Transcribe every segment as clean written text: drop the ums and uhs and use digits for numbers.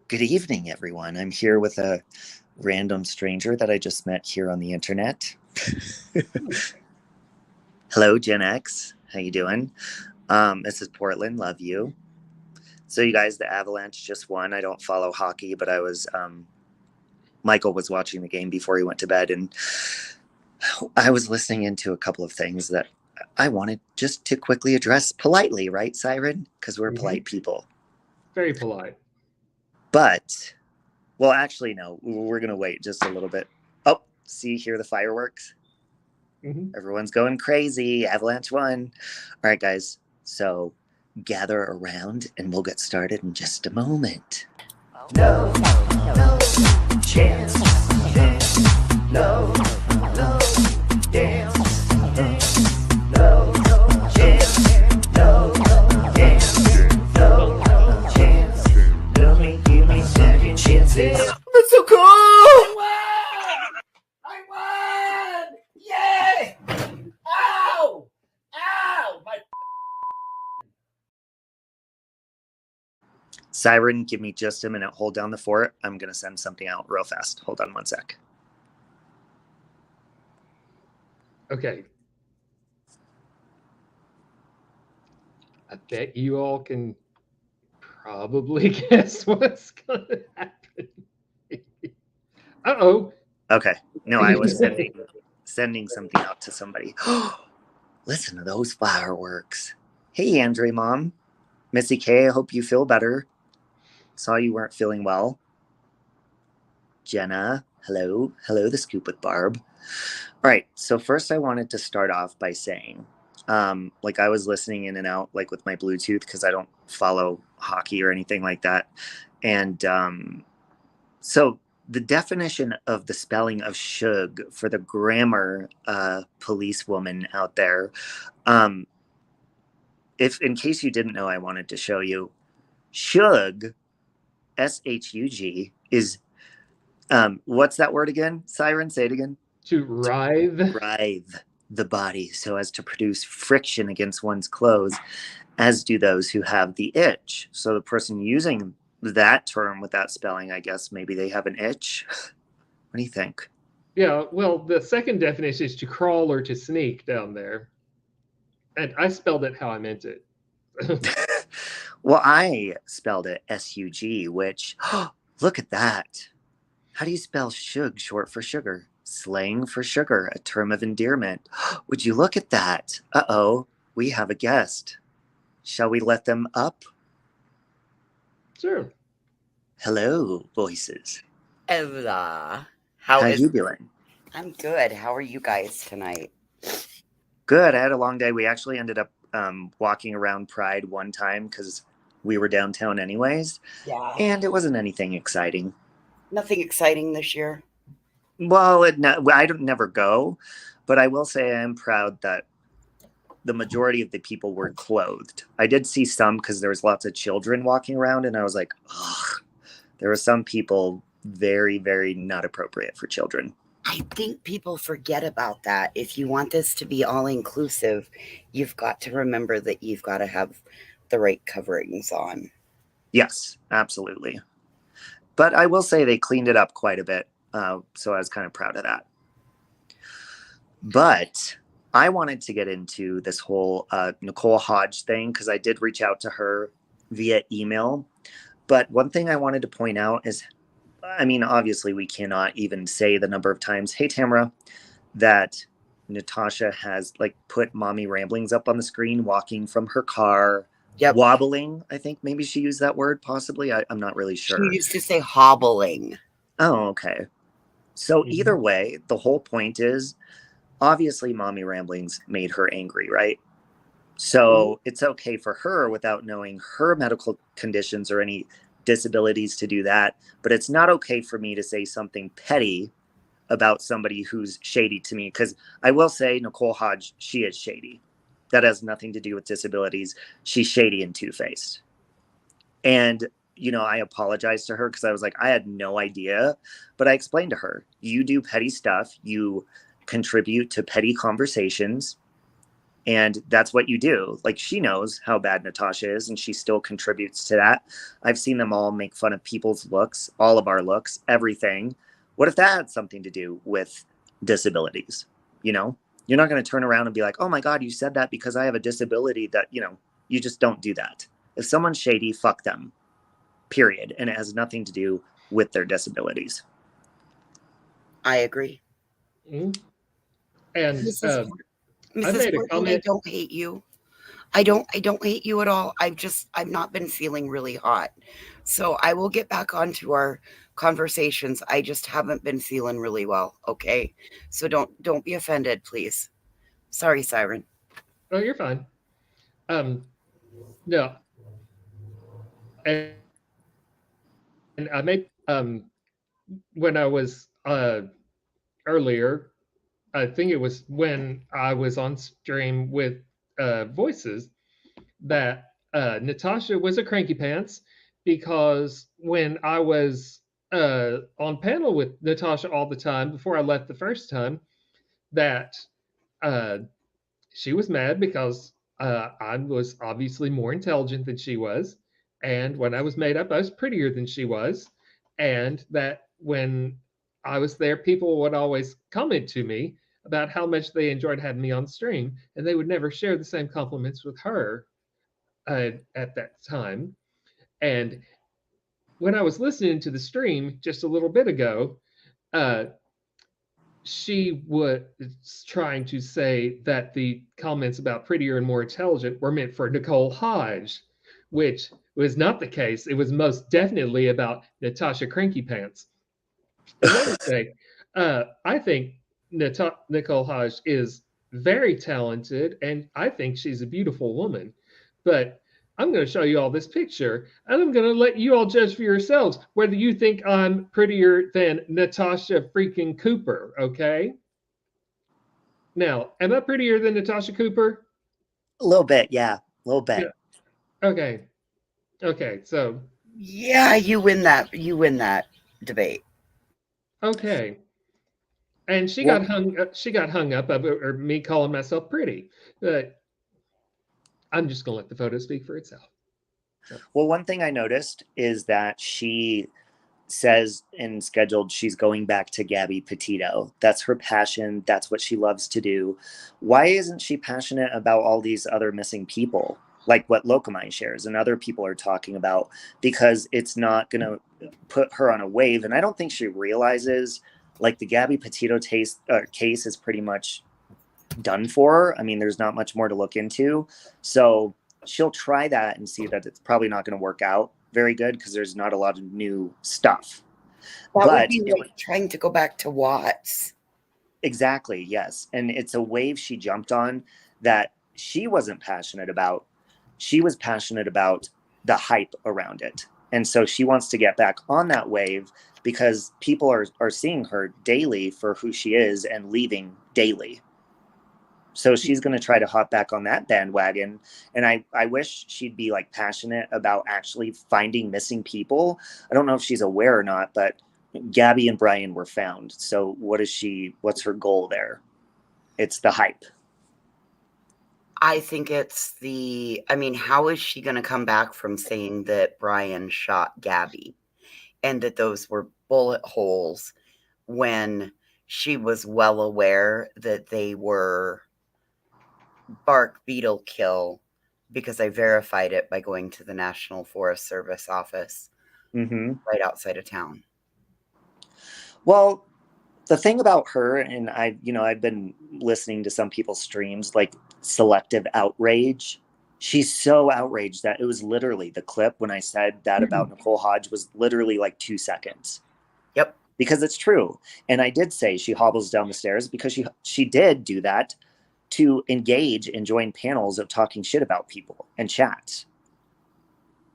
Good evening, everyone. I'm here with a random stranger that I just met here on the internet. Hello, Gen X. How you doing? This is Portland. Love you. So, you guys, the Avalanche just won. I don't follow hockey, but Michael was watching the game before he went to bed, and I was listening into a couple of things that I wanted just to quickly address politely, right, Siren? Because we're polite people. Very polite. But, well, actually, no. We're going to wait just a little bit. Oh, see here the fireworks? Everyone's going crazy. Avalanche won. All right, guys. So gather around and we'll get started in just a moment. No chance. No dance. No chance. No dance. No chance. Give me second chances. That's so cool. I won! Yay! Ow! Ow! My Siren, give me just a minute. Hold down the fort. I'm going to send something out real fast. Hold on one sec. Okay. I bet you all can probably guess what's going to happen. Uh-oh. Okay. No, I was sending something out to somebody. Listen to those fireworks. Hey, Andre, Mom. Missy K, I hope you feel better. Saw you weren't feeling well. Jenna, hello. Hello, the Scoop with Barb. All right, so first I wanted to start off by saying, I was listening in and out, like with my Bluetooth, because I don't follow hockey or anything like that. And so the definition of the spelling of shug for the grammar policewoman out there, if in case you didn't know, I wanted to show you, shug, S-H-U-G, is, what's that word again? Siren, say it again. To writhe. Writhe the body so as to produce friction against one's clothes, as do those who have the itch. So the person using that term with that spelling, I guess maybe they have an itch. What do you think? Yeah, well, the second definition is to crawl or to sneak down there. And I spelled it how I meant it. Well, I spelled it S-U-G, which, look at that. How do you spell shug, short for sugar? Slang for sugar, a term of endearment. Would you look at that? Uh-oh, we have a guest. Shall we let them up? Sure. Hello, voices. Ella. How are you doing? I'm good. How are you guys tonight? Good. I had a long day. We actually ended up walking around Pride one time because we were downtown anyways. Yeah. And it wasn't anything exciting. Nothing exciting this year? Well, I don't never go, but I will say I am proud that the majority of the people were clothed. I did see some because there was lots of children walking around, and I was like, ugh. There were some people very, very not appropriate for children. I think people forget about that. If you want this to be all-inclusive, you've got to remember that you've got to have the right coverings on. Yes, absolutely. But I will say they cleaned it up quite a bit, so I was kind of proud of that. But I wanted to get into this whole Nicole Hodge thing because I did reach out to her via email. But one thing I wanted to point out is, I mean, obviously we cannot even say the number of times, hey, Tamara, that Natasha has put Mommy Ramblings up on the screen, walking from her car, wobbling. I think maybe she used that word, possibly. I'm not really sure. She used to say hobbling. Oh, okay. So either way, the whole point is, obviously Mommy Ramblings made her angry, right? So it's okay for her without knowing her medical conditions or any disabilities to do that. But it's not okay for me to say something petty about somebody who's shady to me. Because I will say, Nicole Hodge, she is shady. That has nothing to do with disabilities. She's shady and two-faced. And, I apologized to her because I was like, I had no idea. But I explained to her, you do petty stuff. You contribute to petty conversations. And that's what you do. Like, she knows how bad Natasha is, and she still contributes to that. I've seen them all make fun of people's looks, all of our looks, everything. What if that had something to do with disabilities? You know, you're not going to turn around and be like, oh my God, you said that because I have a disability. That, you know, you just don't do that. If someone's shady, fuck them, period. And it has nothing to do with their disabilities. I agree. Mm-hmm. And Mrs. I made a Portman, comment. I don't hate you. I don't hate you at all. I've not been feeling really hot. So I will get back onto our conversations. I just haven't been feeling really well. Okay. So don't be offended, please. Sorry, Siren. Oh, you're fine. No, and I made when I was earlier, I think it was when I was on stream with voices, that Natasha was a cranky pants, because when I was on panel with Natasha all the time before I left the first time, that uh, she was mad because I was obviously more intelligent than she was. And when I was made up, I was prettier than she was. And that when I was there, people would always comment to me about how much they enjoyed having me on stream. And they would never share the same compliments with her at that time. And when I was listening to the stream just a little bit ago, uh, she was trying to say that the comments about prettier and more intelligent were meant for Nicole Hodge, which was not the case. It was most definitely about Natasha Cranky Pants. And let me say, I think Nicole Hodge is very talented, and I think she's a beautiful woman. But I'm going to show you all this picture, and I'm going to let you all judge for yourselves whether you think I'm prettier than Natasha freaking Cooper, okay? Now, am I prettier than Natasha Cooper? A little bit, yeah, a little bit. Yeah. Okay. Okay, so. Yeah, you win that. You win that debate. Okay. And she Well, got hung up over me calling myself pretty. But I'm just gonna let the photo speak for itself. So. well, one thing I noticed is that she says in scheduled she's going back to Gabby Petito. That's her passion. That's what she loves to do. Why isn't she passionate about all these other missing people? Like what Locomine shares and other people are talking about, because it's not going to put her on a wave. And I don't think she realizes, like, the Gabby Petito case is pretty much done for her. I mean, there's not much more to look into. So she'll try that and see that it's probably not going to work out very good because there's not a lot of new stuff. That would be like trying to go back to Watts. Exactly, yes. And it's a wave she jumped on that she wasn't passionate about. She was passionate about the hype around it. And so she wants to get back on that wave because people are seeing her daily for who she is and leaving daily. So she's going to try to hop back on that bandwagon. And I wish she'd be like passionate about actually finding missing people. I don't know if she's aware or not, but Gabby and Brian were found. So what's her goal there? It's the hype. I think how is she going to come back from saying that Brian shot Gabby and that those were bullet holes when she was well aware that they were bark beetle kill, because I verified it by going to the National Forest Service office right outside of town. Well, the thing about her, and I've been listening to some people's streams, like selective outrage. She's so outraged that it was literally the clip when I said that about Nicole Hodge was literally like 2 seconds. Yep. Because it's true. And I did say she hobbles down the stairs because she did do that to engage and join panels of talking shit about people and chats.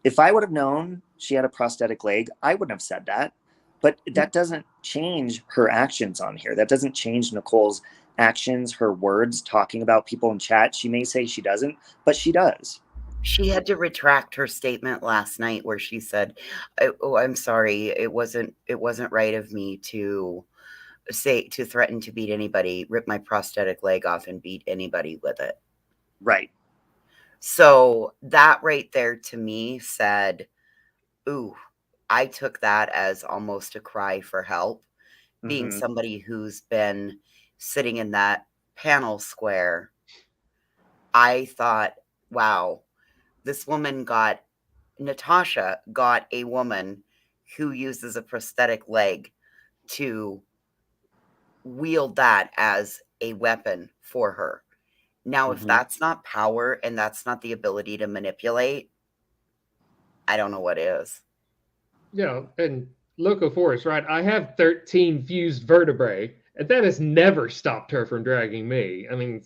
If I would have known she had a prosthetic leg, I wouldn't have said that. But that doesn't change her actions on here. That doesn't change Nicole's actions, her words, talking about people in chat. She may say she doesn't, but she does. She had to retract her statement last night where she said, "Oh, I'm sorry. It wasn't right of me to threaten to beat anybody, rip my prosthetic leg off and beat anybody with it." Right. So that right there to me said, ooh, I took that as almost a cry for help. Being Mm-hmm. somebody who's been sitting in that panel square, I thought, wow, this woman got, Natasha got a woman who uses a prosthetic leg to wield that as a weapon for her. Now, if Mm-hmm. that's not power and that's not the ability to manipulate, I don't know what is. Yeah, and local force, right? I have 13 fused vertebrae, and that has never stopped her from dragging me. I mean,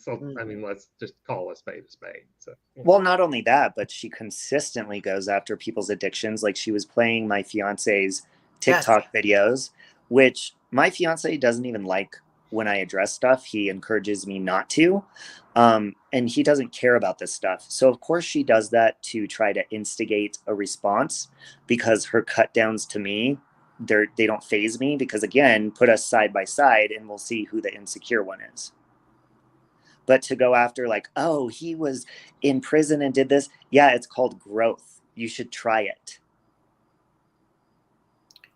let's just call a spade a spade. So, Well, not only that, but she consistently goes after people's addictions. Like she was playing my fiance's Yes. TikTok videos, which my fiance doesn't even like when I address stuff. He encourages me not to. And he doesn't care about this stuff. So, of course, she does that to try to instigate a response because her cut downs to me, they don't phase me because, again, put us side by side and we'll see who the insecure one is. But to go after like, oh, he was in prison and did this, yeah, it's called growth. You should try it.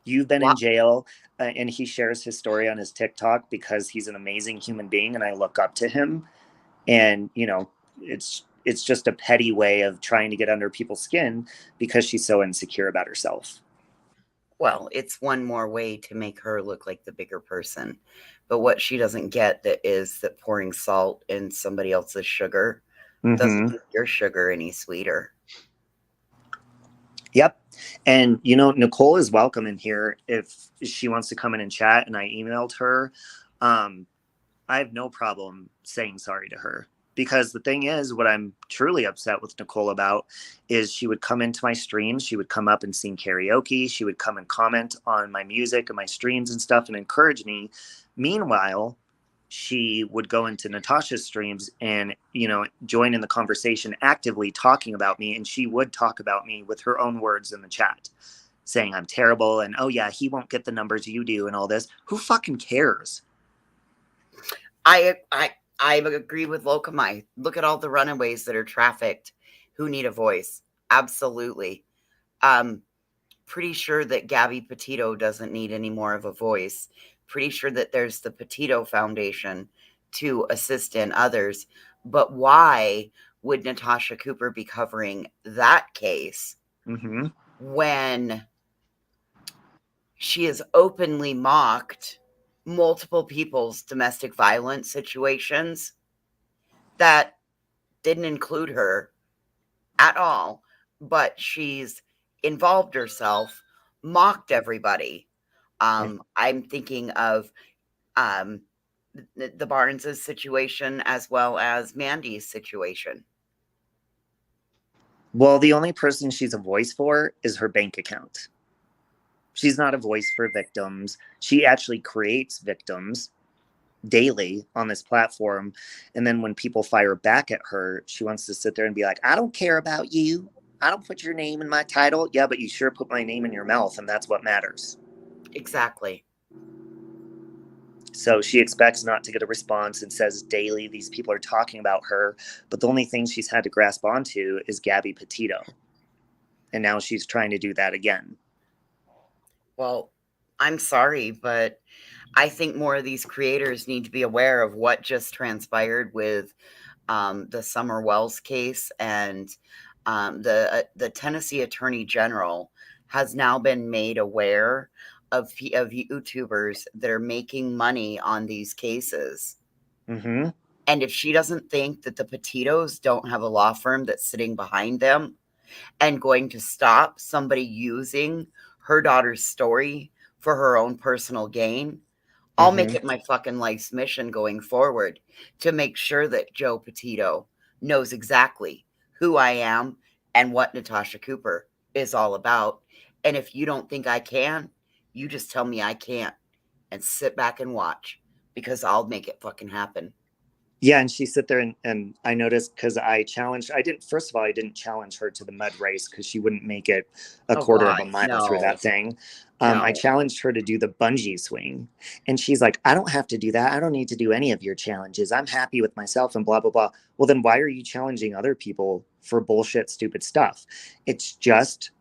You've been in jail. And he shares his story on his TikTok because he's an amazing human being and I look up to him. And it's just a petty way of trying to get under people's skin because she's so insecure about herself. Well, it's one more way to make her look like the bigger person. But what she doesn't get is that pouring salt in somebody else's sugar doesn't make your sugar any sweeter. Yep. And, Nicole is welcome in here if she wants to come in and chat. And I emailed her. I have no problem saying sorry to her. Because the thing is, what I'm truly upset with Nicole about is she would come into my streams. She would come up and sing karaoke. She would come and comment on my music and my streams and stuff and encourage me. Meanwhile, she would go into Natasha's streams and, join in the conversation actively talking about me. And she would talk about me with her own words in the chat saying I'm terrible. And, oh, yeah, he won't get the numbers you do and all this. Who fucking cares? I agree with Locomai. Look at all the runaways that are trafficked who need a voice. Absolutely. Pretty sure that Gabby Petito doesn't need any more of a voice. Pretty sure that there's the Petito Foundation to assist in others. But why would Natasha Cooper be covering that case when she has openly mocked multiple people's domestic violence situations that didn't include her at all, but she's involved herself, mocked everybody. I'm thinking of the Barnes's situation as well as Mandy's situation. Well, the only person she's a voice for is her bank account. She's not a voice for victims. She actually creates victims daily on this platform. And then when people fire back at her, she wants to sit there and be like, I don't care about you. I don't put your name in my title. Yeah, but you sure put my name in your mouth, and that's what matters. Exactly. So she expects not to get a response and says daily these people are talking about her. But the only thing she's had to grasp onto is Gabby Petito. And now she's trying to do that again. Well, I'm sorry, but I think more of these creators need to be aware of what just transpired with the Summer Wells case, and the Tennessee Attorney General has now been made aware of YouTubers that are making money on these cases. Mm-hmm. And if she doesn't think that the Petitos don't have a law firm that's sitting behind them and going to stop somebody using her daughter's story for her own personal gain, I'll make it my fucking life's mission going forward to make sure that Joe Petito knows exactly who I am and what Natasha Cooper is all about. And if you don't think I can, you just tell me I can't and sit back and watch, because I'll make it fucking happen. Yeah, and she sit there and I noticed, because I didn't challenge her to the mud race because she wouldn't make it a quarter of a mile through that thing. I challenged her to do the bungee swing. And she's like, I don't have to do that. I don't need to do any of your challenges. I'm happy with myself and blah, blah, blah. Well, then why are you challenging other people for bullshit, stupid stuff? It's just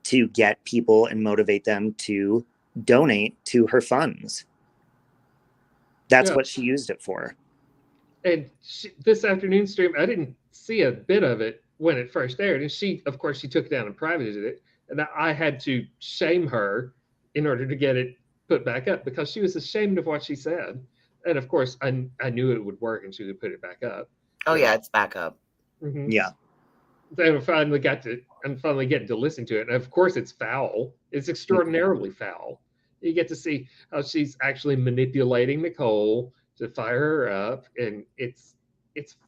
to get people and motivate them to donate to her funds. That's what she used it for. And this afternoon stream, I didn't see a bit of it when it first aired. And she, of course, she took it down and privated it. And I had to shame her in order to get it put back up because she was ashamed of what she said. And of course, I knew it would work and she would put it back up. Oh, yeah, it's back up. Mm-hmm. Yeah. Then I'm finally getting to listen to it. And of course, it's foul. It's extraordinarily foul. You get to see how she's actually manipulating Nicole to fire her up. And it's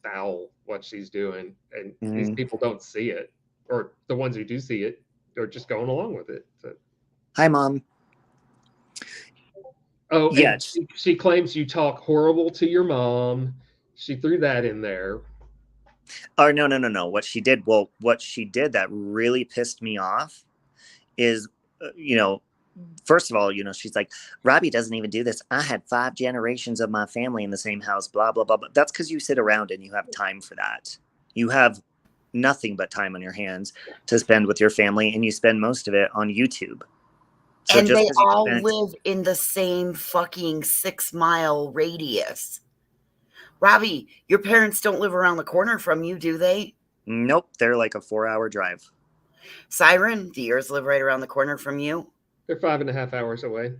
foul what she's doing. And these people don't see it. Or the ones who do see it, they're just going along with it. So. Hi, Mom. Oh, yeah. She claims you talk horrible to your mom. She threw that in there. Oh, no. What she did that really pissed me off is, first of all, she's like, Robbie doesn't even do this. I had 5 generations of my family in the same house, blah, blah, blah. But that's because you sit around and you have time for that. You have nothing but time on your hands to spend with your family, and you spend most of it on YouTube. So and they all live in the same fucking 6-mile radius. Robbie, your parents don't live around the corner from you, do they? Nope, they're like a 4-hour drive. Siren, do yours live right around the corner from you? They're 5.5 hours away.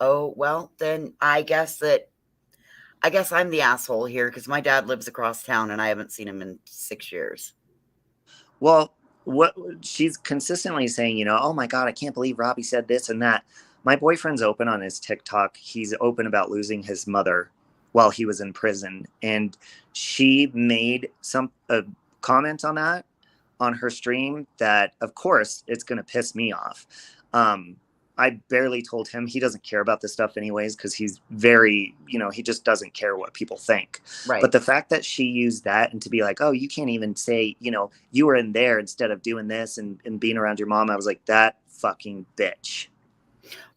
Oh, well, then I guess I'm the asshole here because my dad lives across town and I haven't seen him in 6 years. Well, what she's consistently saying, oh my God, I can't believe Robbie said this and that. My boyfriend's open on his TikTok. He's open about losing his mother while he was in prison. And she made a comment on that on her stream that, of course, it's going to piss me off. I barely told him. He doesn't care about this stuff anyways, because he's very, he just doesn't care what people think. Right. But the fact that she used that and to be like, oh, you can't even say, you were in there instead of doing this and being around your mom. I was like, that fucking bitch.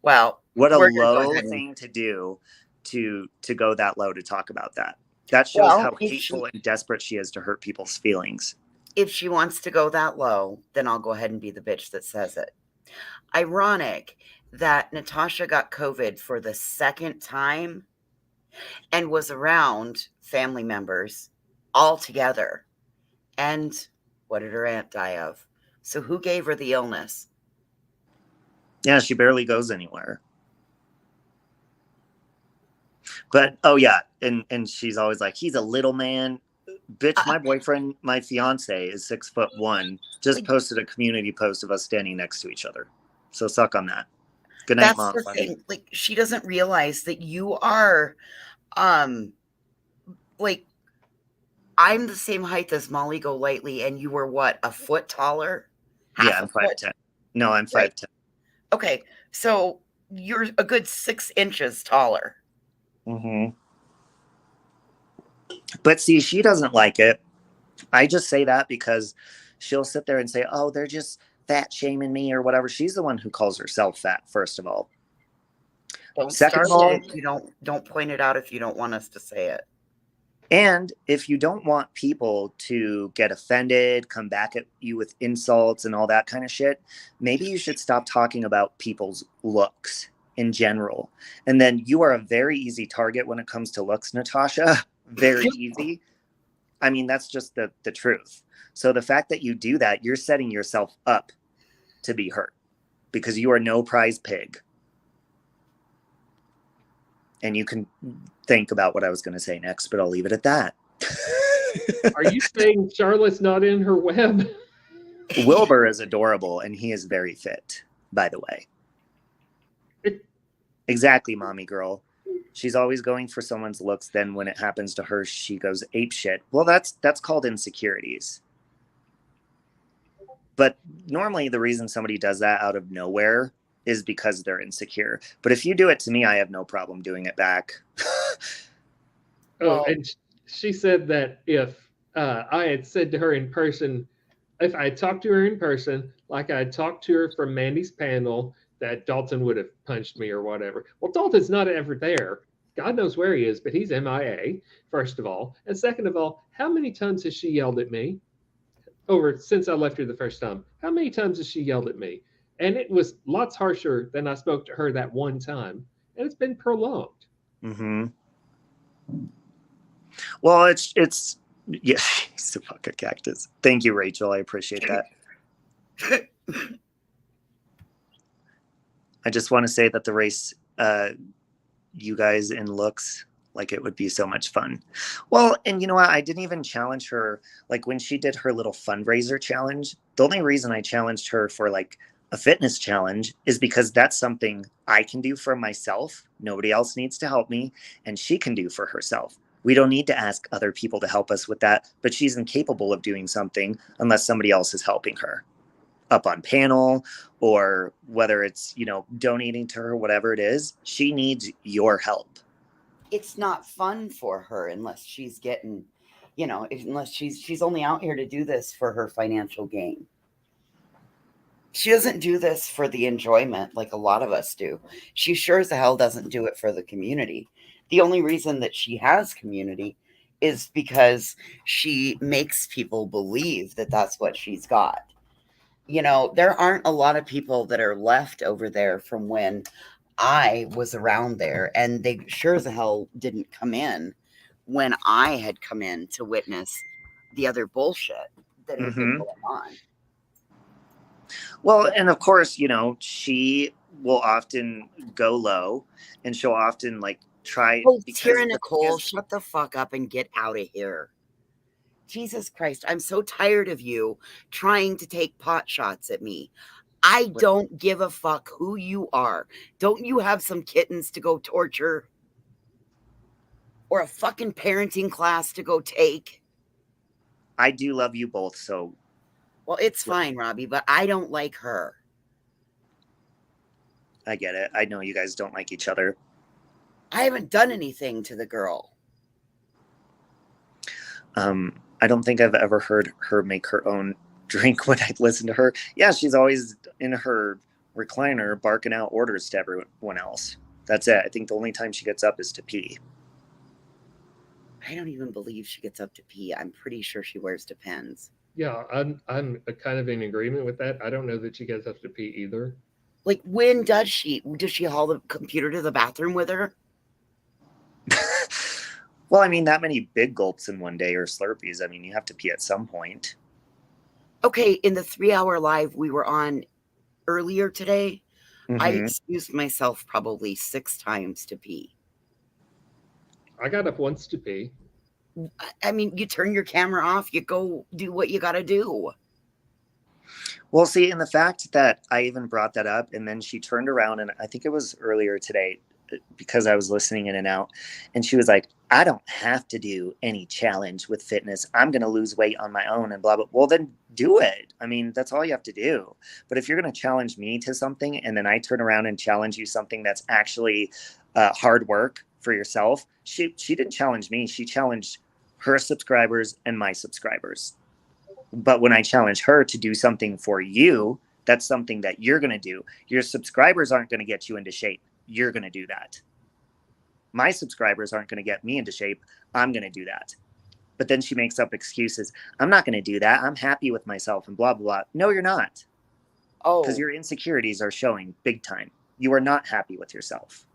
Well, what a low thing to do to go that low to talk about that. That shows how hateful and desperate she is to hurt people's feelings. If she wants to go that low, then I'll go ahead and be the bitch that says it. Ironic that Natasha got COVID for the 2nd time and was around family members all together. And what did her aunt die of? So who gave her the illness? Yeah, she barely goes anywhere. But, oh yeah, and she's always like, he's a little man. Bitch, my boyfriend, my fiance is 6'1", just posted a community post of us standing next to each other. So suck on that. Good night, Mom. That's the thing. Like, she doesn't realize that you are, like, I'm the same height as Molly Golightly, and you were what, a foot taller? Yeah, I'm 5'10". No, I'm 5'10". Right. Okay, so you're a good 6 inches taller. Mm-hmm. But see, she doesn't like it. I just say that because she'll sit there and say, oh, they're just fat shaming me or whatever. She's the one who calls herself fat, first of all. Second of all, you don't point it out if you don't want us to say it. And if you don't want people to get offended, come back at you with insults and all that kind of shit, maybe you should stop talking about people's looks in general. And then you are a very easy target when it comes to looks, Natasha. Very easy. I mean, that's just the truth. So the fact that you do that, you're setting yourself up to be hurt because you are no prize pig. And you can think about what I was going to say next, but I'll leave it at that. Are you saying Charlotte's not in her web? Wilbur is adorable, and he is very fit, by the way. Exactly, mommy girl. She's always going for someone's looks. Then when it happens to her, she goes apeshit. Well, that's called insecurities. But normally the reason somebody does that out of nowhere is because they're insecure. But if you do it to me, I have no problem doing it back. Oh, and she said that if I had said to her in person, if I had talked to her in person, like I had talked to her from Mandy's panel, that Dalton would have punched me or whatever. Well, Dalton's not ever there. God knows where he is, but he's MIA, first of all. And second of all, how many times has she yelled at me since I left her the first time? How many times has she yelled at me? And it was lots harsher than I spoke to her that one time. And it's been prolonged. Mm-hmm. Well, it's yeah, he's a fucking cactus. Thank you, Rachel. I appreciate that. I just want to say that the race, you guys in looks like it would be so much fun. Well, and you know what? I didn't even challenge her. Like when she did her little fundraiser challenge, the only reason I challenged her for like a fitness challenge is because that's something I can do for myself. Nobody else needs to help me, and she can do for herself. We don't need to ask other people to help us with that, but she's incapable of doing something unless somebody else is helping her up on panel, or whether it's, you know, donating to her, whatever it is, she needs your help. It's not fun for her unless she's getting, you know, unless she's only out here to do this for her financial gain. She doesn't do this for the enjoyment like a lot of us do. She sure as hell doesn't do it for the community. The only reason that she has community is because she makes people believe that that's what she's got. You know, there aren't a lot of people that are left over there from when I was around there, and they sure as hell didn't come in when I had come in to witness the other bullshit that had been going on. Well, and of course, you know, she will often go low, and she'll often like try. Oh, Tara Nicole, shut the fuck up and get out of here. Jesus Christ, I'm so tired of you trying to take pot shots at me. I don't give a fuck who you are. Don't you have some kittens to go torture? Or a fucking parenting class to go take? I do love you both, so. Well, it's fine, Robbie, but I don't like her. I get it. I know you guys don't like each other. I haven't done anything to the girl. I don't think I've ever heard her make her own drink when I listen to her. Yeah, she's always in her recliner barking out orders to everyone else. That's it. I think the only time she gets up is to pee. I don't even believe she gets up to pee. I'm pretty sure she wears Depends. Yeah, I'm kind of in agreement with that. I don't know that she gets up to pee either. Like, when does she? Does she haul the computer to the bathroom with her? Well, I mean, that many big gulps in one day or Slurpees. I mean, you have to pee at some point. Okay, in the 3-hour live we were on earlier today, I excused myself probably 6 times to pee. I got up once to pee. I mean, you turn your camera off, you go do what you got to do. Well, see, and the fact that I even brought that up, and then she turned around, and I think it was earlier today, because I was listening in and out, and she was like, I don't have to do any challenge with fitness. I'm going to lose weight on my own and blah, blah. Well, then do it. I mean, that's all you have to do. But if you're going to challenge me to something, and then I turn around and challenge you something that's actually hard work for yourself, she didn't challenge me. She challenged her subscribers and my subscribers. But when I challenge her to do something for you, that's something that you're going to do. Your subscribers aren't going to get you into shape. You're going to do that. My subscribers aren't going to get me into shape. I'm going to do that. But then she makes up excuses. I'm not going to do that. I'm happy with myself and blah, blah, blah. No, you're not. Oh. Because your insecurities are showing big time. You are not happy with yourself.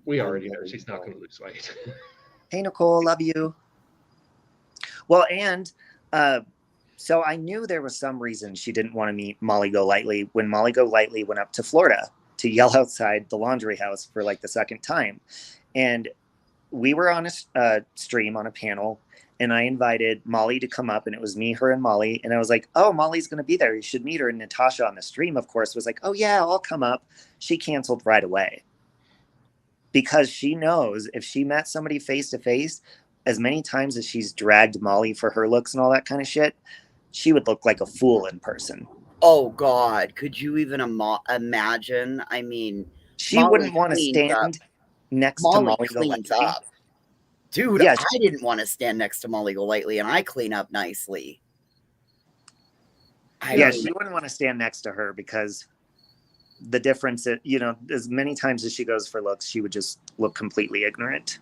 We already know she's not going to lose weight. Hey, Nicole, love you. Well, and so I knew there was some reason she didn't want to meet Molly Golightly when Molly Golightly went up to Florida to yell outside the Laundrie house for like the second time. And we were on a stream on a panel, and I invited Molly to come up, and it was me, her, and Molly. And I was like, oh, Molly's going to be there. You should meet her. And Natasha on the stream, of course, was like, oh, yeah, I'll come up. She canceled right away because she knows if she met somebody face to face, as many times as she's dragged Molly for her looks and all that kind of shit, she would look like a fool in person. Oh, God. Could you even imagine? I mean, she wouldn't want to stand next to Molly Golightly. Dude, yeah, I didn't want to stand next to Molly Golightly, and I clean up nicely. Yeah, she wouldn't want to stand next to her because the difference, as many times as she goes for looks, she would just look completely ignorant.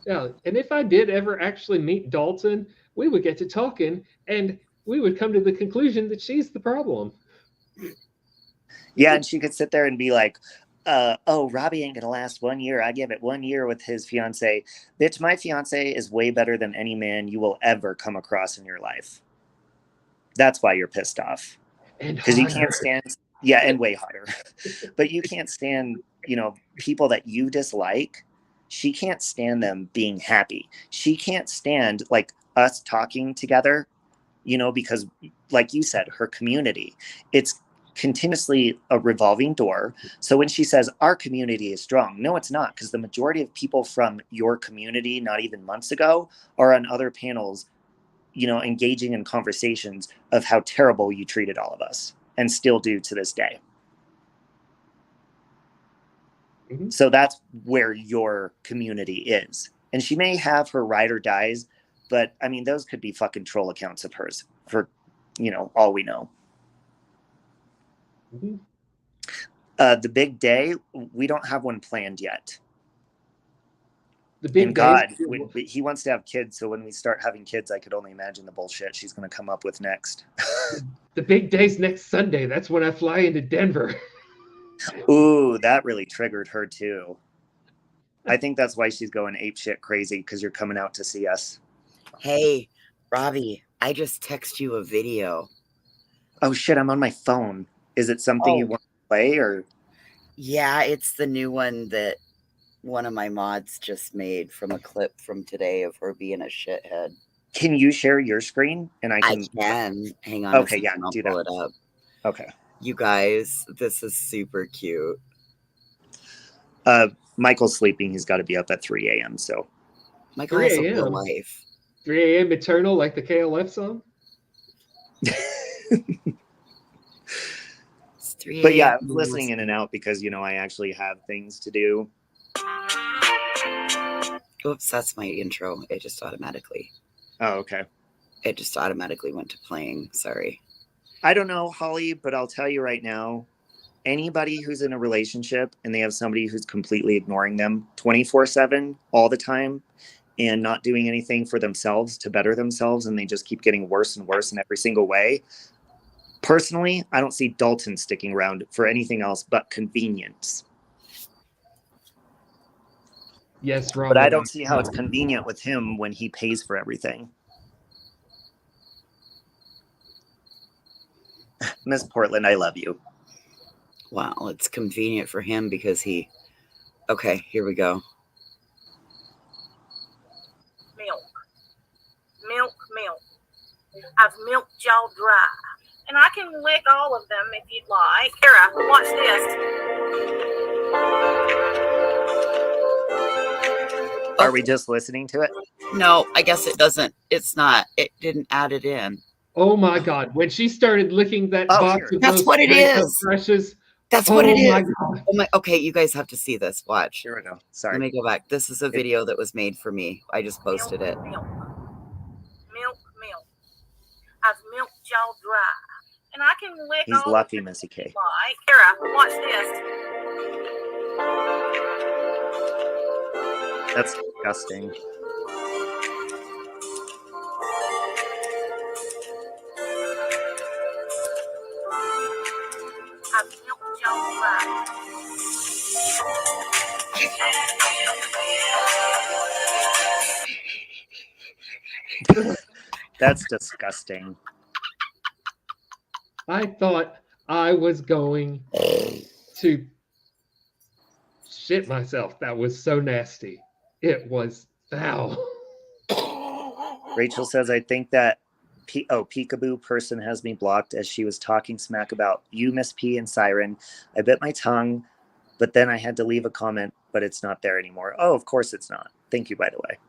Yeah, and if I did ever actually meet Dalton, we would get to talking, and we would come to the conclusion that she's the problem. Yeah, and she could sit there and be like, oh, Robbie ain't gonna last 1 year. I give it 1 year with his fiance. Bitch, my fiance is way better than any man you will ever come across in your life. That's why you're pissed off. Because you can't stand, and way hotter. But you can't stand, people that you dislike. She can't stand them being happy. She can't stand like us talking together, because like you said, her community, it's continuously a revolving door. So when she says our community is strong, no, it's not, because the majority of people from your community, not even months ago, are on other panels, engaging in conversations of how terrible you treated all of us and still do to this day. Mm-hmm. So that's where your community is. And she may have her ride or dies, but I mean, those could be fucking troll accounts of hers for, all we know. Mm-hmm. The big day, we don't have one planned yet. The big day, he wants to have kids. So when we start having kids, I could only imagine the bullshit she's going to come up with next. The big day's next Sunday. That's when I fly into Denver. Ooh, that really triggered her too. I think that's why she's going apeshit crazy, because you're coming out to see us. Hey, Robbie, I just text you a video. Oh shit, I'm on my phone. Is it something you want to play, or? Yeah, it's the new one that one of my mods just made from a clip from today of her being a shithead. Can you share your screen? And I can. Hang on. Okay, yeah, do that. Pull it up. Okay. You guys, this is super cute. Michael's sleeping. He's got to be up at 3 a.m. So. Michael has a real life. 3 a.m. Eternal, like the KLF song. But yeah, I'm listening in and out because, I actually have things to do. Oops, that's my intro. It just automatically. Oh, okay. It just automatically went to playing. Sorry. I don't know, Holly, but I'll tell you right now, anybody who's in a relationship and they have somebody who's completely ignoring them 24/7 all the time and not doing anything for themselves to better themselves, and they just keep getting worse and worse in every single way. Personally, I don't see Dalton sticking around for anything else but convenience. Yes, Robert. But I don't see how it's convenient with him when he pays for everything. Miss Portland, I love you. Well, it's convenient for him because he... Okay, here we go. Milk. I've milked y'all dry. And I can lick all of them if you'd like. Kara, watch this. Are we just listening to it? No, I guess it doesn't. It's not. It didn't add it in. Oh my God. When she started licking that box of that's what it is. Brushes. That's what it is. God. Oh my. Okay, you guys have to see this. Watch. Here we go. Sorry. Let me go back. This is a video that was made for me. I just posted it. Milk. I've milked y'all dry. And I can lick He's all lucky, of Missy K. Like. Kara, watch this. That's disgusting. I've milked y'all dry. That's disgusting. I thought I was going to shit myself. That was so nasty. It was foul. Rachel says, I think that Peekaboo person has me blocked as she was talking smack about you, Miss P, and Siren. I bit my tongue, but then I had to leave a comment, but it's not there anymore. Oh, of course it's not. Thank you, by the way.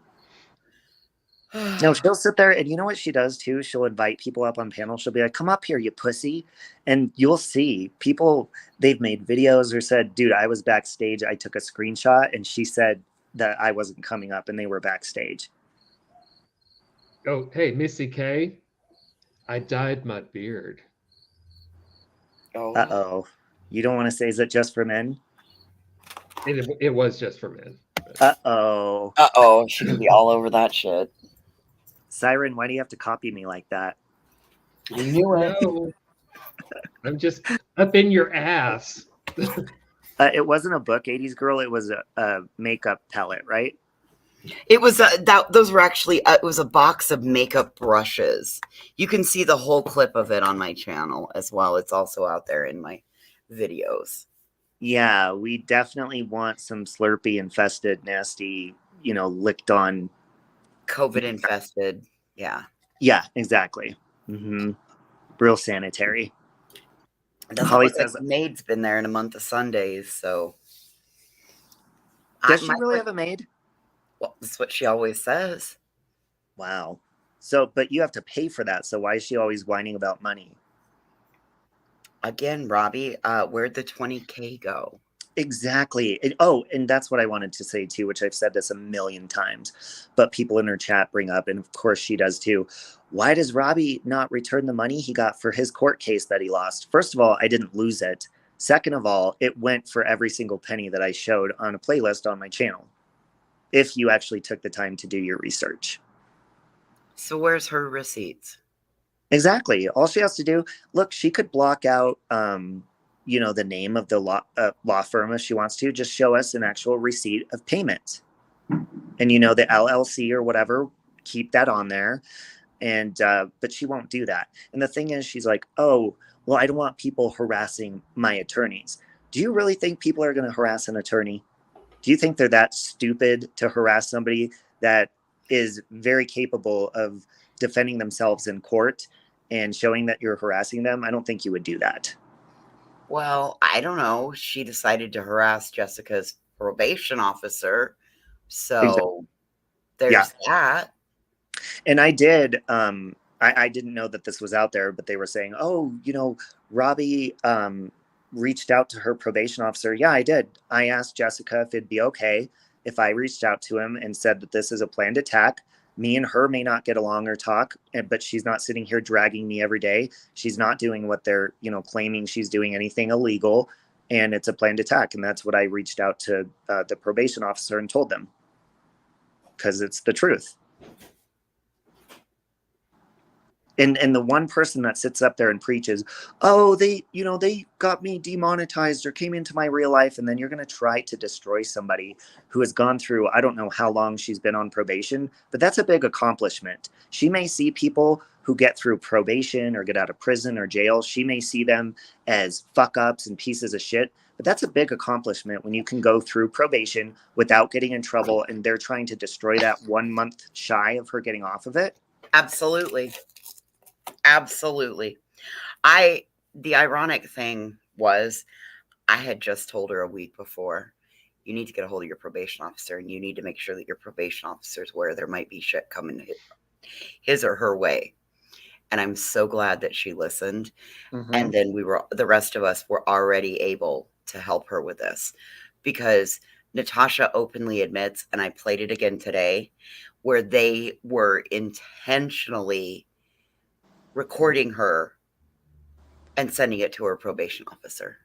No, she'll sit there, and you know what she does too? She'll invite people up on panels. She'll be like, come up here, you pussy. And you'll see people, they've made videos or said, dude, I was backstage. I took a screenshot, and she said that I wasn't coming up, and they were backstage. Oh, hey, Missy K. I dyed my beard. Oh, Uh-oh. You don't want to say, is it just for men? It was just for men. Uh-oh. she can be all over that shit. Siren, why do you have to copy me like that? I knew it. No, I'm just up in your ass. It wasn't a book, 80s Girl. It was a makeup palette, right? It was those were actually it was a box of makeup brushes. You can see the whole clip of it on my channel as well. It's also out there in my videos. Yeah, we definitely want some Slurpee infested, nasty, licked on. COVID infested. Yeah. Yeah, exactly. Mm-hmm. Real sanitary. It doesn't Holly look like says, the maid's been there in a month of Sundays, so. does she really have a maid? Well, that's what she always says. Wow. So, but you have to pay for that. So why is she always whining about money? Again, Robbie, where'd the 20K go? Exactly. And that's what I wanted to say too, which I've said this a million times, but people in her chat bring up, and of course she does too. Why does Robbie not return the money he got for his court case that he lost? First of all, I didn't lose it. Second of all, it went for every single penny that I showed on a playlist on my channel, if you actually took the time to do your research. So where's her receipts? Exactly. All she has to do, look, she could block out, the name of the law firm if she wants to. Just show us an actual receipt of payment. And, the LLC or whatever, keep that on there. And, but she won't do that. And the thing is, she's like, oh, well, I don't want people harassing my attorneys. Do you really think people are going to harass an attorney? Do you think they're that stupid to harass somebody that is very capable of defending themselves in court and showing that you're harassing them? I don't think you would do that. Well, I don't know. She decided to harass Jessica's probation officer. So there's that. And I did, I didn't know that this was out there, but they were saying, oh, Robbie reached out to her probation officer. Yeah, I did. I asked Jessica if it'd be okay if I reached out to him and said that this is a planned attack. Me and her may not get along or talk, but she's not sitting here dragging me every day. She's not doing what they're, claiming she's doing anything illegal, and it's a planned attack. And that's what I reached out to the probation officer and told them, because it's the truth. And the one person that sits up there and preaches, oh, they got me demonetized or came into my real life. And then you're going to try to destroy somebody who has gone through, I don't know how long she's been on probation, but that's a big accomplishment. She may see people who get through probation or get out of prison or jail. She may see them as fuck ups and pieces of shit. But that's a big accomplishment when you can go through probation without getting in trouble. And they're trying to destroy that 1 month shy of her getting off of it. Absolutely. The ironic thing was I had just told her a week before, you need to get a hold of your probation officer and you need to make sure that your probation officer's aware there might be shit coming his or her way. And I'm so glad that she listened. Mm-hmm. And then the rest of us were already able to help her with this, because Natasha openly admits, and I played it again today, where they were intentionally recording her and sending it to her probation officer.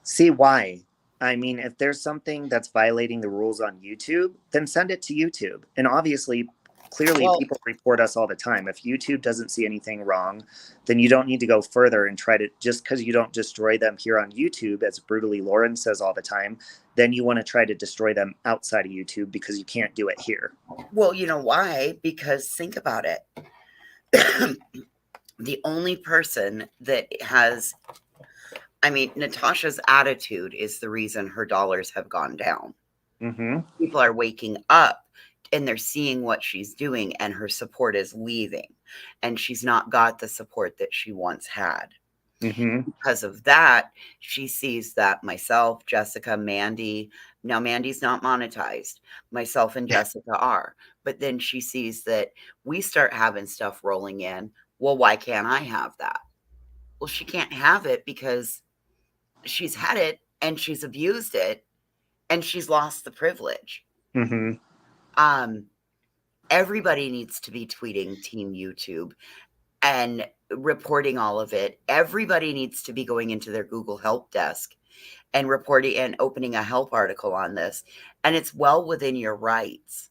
See, why? I mean, if there's something that's violating the rules on YouTube, then send it to YouTube. And obviously, clearly, people report us all the time. If YouTube doesn't see anything wrong, then you don't need to go further and try to, just because you don't destroy them here on YouTube, as Brutally Lauren says all the time, then you want to try to destroy them outside of YouTube because you can't do it here. Well, you know why? Because think about it. The only person that has, Natasha's attitude is the reason her dollars have gone down. Mm-hmm. People are waking up and they're seeing what she's doing, and her support is leaving, and she's not got the support that she once had. Mm-hmm. Because of that, she sees that myself, Jessica, Mandy, now Mandy's not monetized. Myself and Jessica are. But then she sees that we start having stuff rolling in. Well, why can't I have that? Well, she can't have it because she's had it and she's abused it and she's lost the privilege. Mm-hmm. Everybody needs to be tweeting Team YouTube. and reporting all of it. Everybody needs to be going into their Google help desk and reporting and opening a help article on this. And it's well within your rights.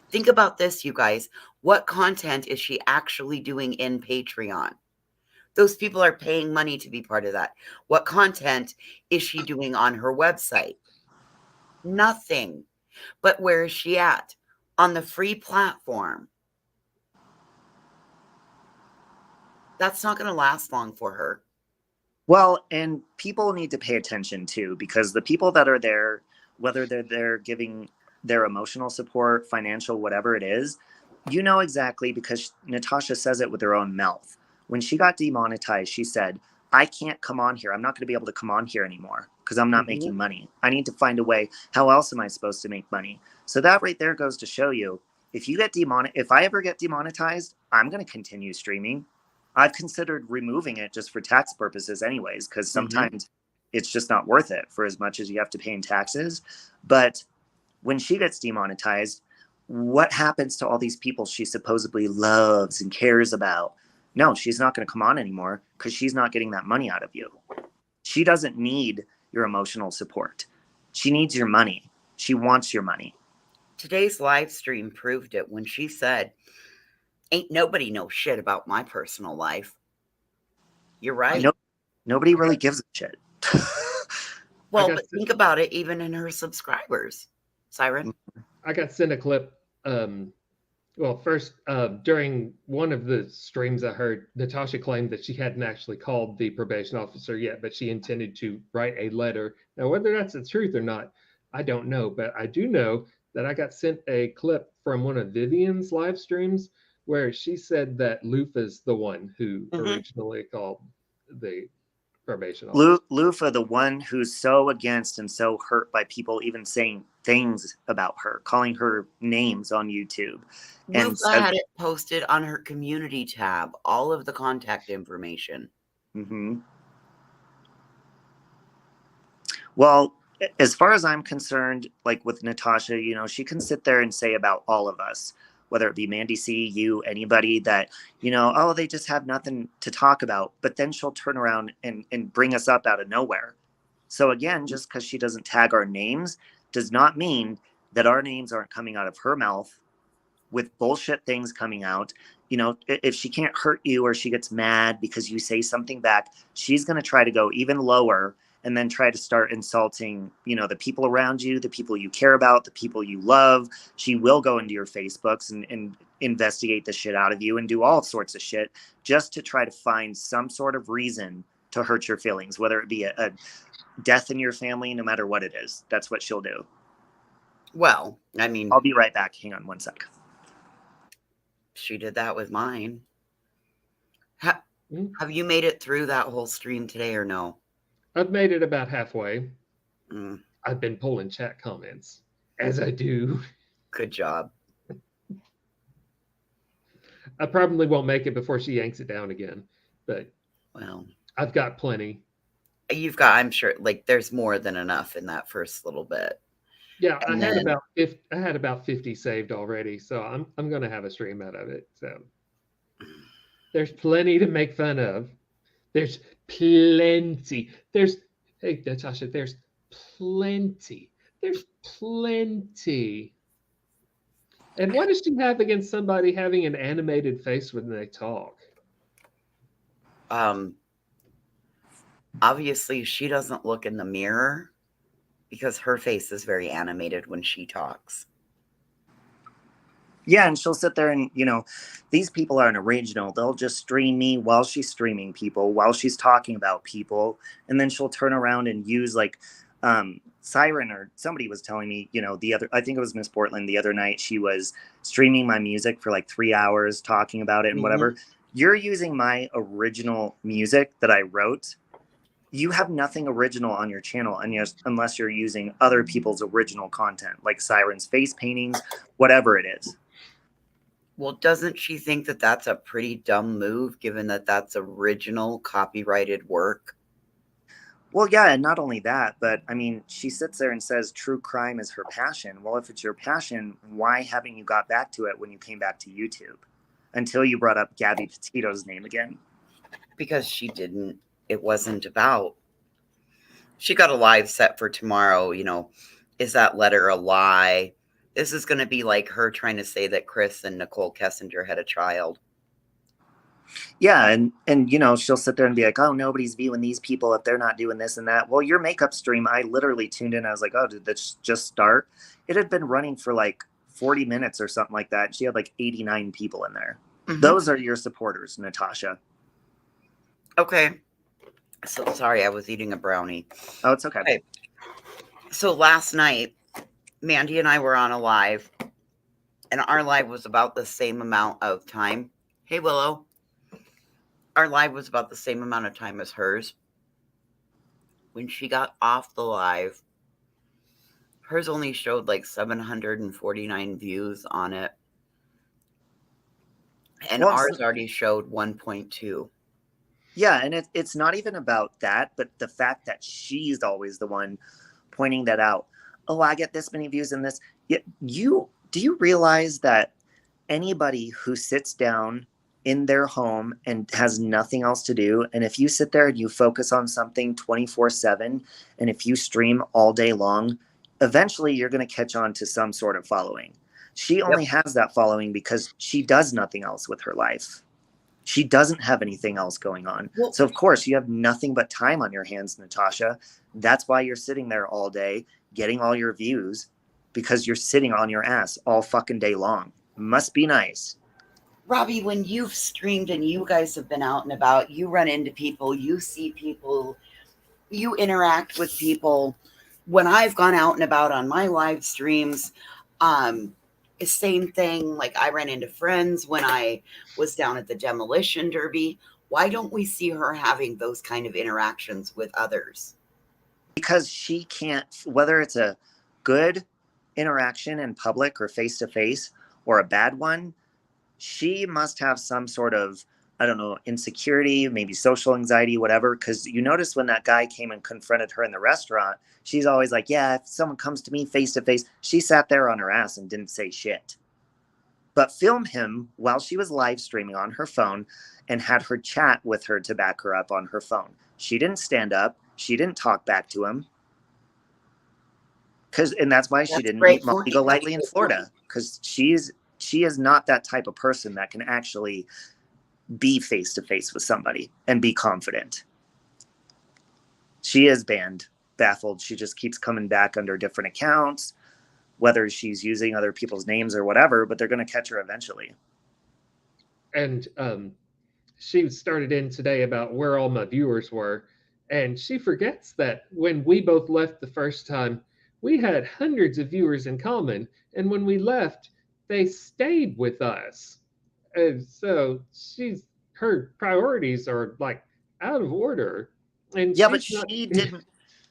Think about this, you guys. What content is she actually doing in Patreon? Those people are paying money to be part of that. What content is she doing on her website? Nothing. But where is she at? On the free platform. That's not going to last long for her. Well, and people need to pay attention too, because the people that are there, whether they're there giving their emotional support, financial, whatever it is, you know exactly, because Natasha says it with her own mouth. When she got demonetized, she said, I can't come on here. I'm not going to be able to come on here anymore because I'm not making money. I need to find a way. How else am I supposed to make money? So that right there goes to show you, if you get if I ever get demonetized, I'm going to continue streaming. I've considered removing it just for tax purposes anyways, because sometimes it's just not worth it for as much as you have to pay in taxes. But when she gets demonetized, what happens to all these people she supposedly loves and cares about? No, she's not going to come on anymore because she's not getting that money out of you. She doesn't need your emotional support. She needs your money. She wants your money. Today's live stream proved it when she said, ain't nobody know shit about my personal life. You're right. Nobody really gives a shit. Well, but think about it, even in her subscribers. Siren? I got sent a clip. Well, first, during one of the streams I heard, Natasha claimed that she hadn't actually called the probation officer yet, but she intended to write a letter. Now, whether that's the truth or not, I don't know. But I do know that I got sent a clip from one of Vivian's live streams where she said that Lufa's the one who originally called the probation officer. Lufa, the one who's so against and so hurt by people even saying things about her, calling her names on YouTube. Lufa had it posted on her community tab, all of the contact information. Well, as far as I'm concerned, like with Natasha, you know, she can sit there and say about all of us, whether it be Mandy C, you, anybody, that, you know, oh, they just have nothing to talk about. But then she'll turn around and bring us up out of nowhere. So again, just because she doesn't tag our names does not mean that our names aren't coming out of her mouth with bullshit things coming out. You know, if she can't hurt you or she gets mad because you say something back, she's going to try to go even lower and then try to start insulting, you know, the people around you, the people you care about, the people you love. She will go into your Facebooks and investigate the shit out of you and do all sorts of shit just to try to find some sort of reason to hurt your feelings, whether it be a death in your family, no matter what it is. That's what she'll do. Well, I mean, I'll be right back. Hang on one sec. She did that with mine. Have you made it through that whole stream today or no? I've made it about halfway. I've been pulling chat comments, as I do. Good job. I probably won't make it before she yanks it down again, but well, I've got plenty. You've got, I'm sure, like there's more than enough in that first little bit. Yeah, I had about 50 saved already, so I'm going to have a stream out of it. So there's plenty to make fun of. There's plenty. Hey, Natasha, there's plenty. There's plenty. And what does she have against somebody having an animated face when they talk? Obviously, she doesn't look in the mirror because her face is very animated when she talks. Yeah, and she'll sit there and, you know, these people aren't original. They'll just stream me while she's streaming people, while she's talking about people. And then she'll turn around and use like Siren or somebody was telling me, you know, I think it was Miss Portland the other night, she was streaming my music for like 3 hours talking about it and whatever. You're using my original music that I wrote. You have nothing original on your channel unless you're using other people's original content, like Siren's face paintings, whatever it is. Well, doesn't she think that that's a pretty dumb move, given that that's original copyrighted work? Well, yeah, and not only that, but I mean, she sits there and says true crime is her passion. Well, if it's your passion, why haven't you got back to it when you came back to YouTube? until you brought up Gabby Petito's name again. Because it wasn't about. She got a live set for tomorrow, is that letter a lie? This is going to be like her trying to say that Chris and Nicole Kessinger had a child. Yeah, and she'll sit there and be like, oh, nobody's viewing these people if they're not doing this and that. Well, your makeup stream, I literally tuned in. I was like, oh, did this just start? It had been running for like 40 minutes or something like that. She had like 89 people in there. Mm-hmm. Those are your supporters, Natasha. Okay. So sorry, I was eating a brownie. Oh, it's okay. So last night, Mandy and I were on a live, and our live was about the same amount of time. Hey, Willow. Our live was about the same amount of time as hers. When she got off the live, hers only showed like 749 views on it. And ours already showed 1.2. Yeah, and it's not even about that, but the fact that she's always the one pointing that out. Oh, I get this many views in this. Do you realize that anybody who sits down in their home and has nothing else to do, and if you sit there and you focus on something 24/7, and if you stream all day long, eventually you're going to catch on to some sort of following. She only has that following because she does nothing else with her life. She doesn't have anything else going on. Well, so, of course, you have nothing but time on your hands, Natasha. That's why you're sitting there all day getting all your views, because you're sitting on your ass all fucking day long. Must be nice. Robbie, when you've streamed and you guys have been out and about, you run into people, you see people, you interact with people. When I've gone out and about on my live streams, same thing. Like I ran into friends when I was down at the demolition derby. Why don't we see her having those kind of interactions with others? Because she can't, whether it's a good interaction in public or face-to-face or a bad one, she must have some sort of, I don't know, insecurity, maybe social anxiety, whatever. Because you notice when that guy came and confronted her in the restaurant, she's always like, yeah, if someone comes to me face to face, she sat there on her ass and didn't say shit. But film him while she was live streaming on her phone and had her chat with her to back her up on her phone. She didn't stand up. She didn't talk back to him. And that's why she didn't meet Molly Golightly in Florida. Because she is not that type of person that can actually be face to face with somebody and be confident. She is baffled. She just keeps coming back under different accounts, whether she's using other people's names or whatever, but they're going to catch her eventually. And she started in today about where all my viewers were. And she forgets that when we both left the first time, we had hundreds of viewers in common. And when we left, they stayed with us. And so her priorities are like out of order. And yeah, but she didn't.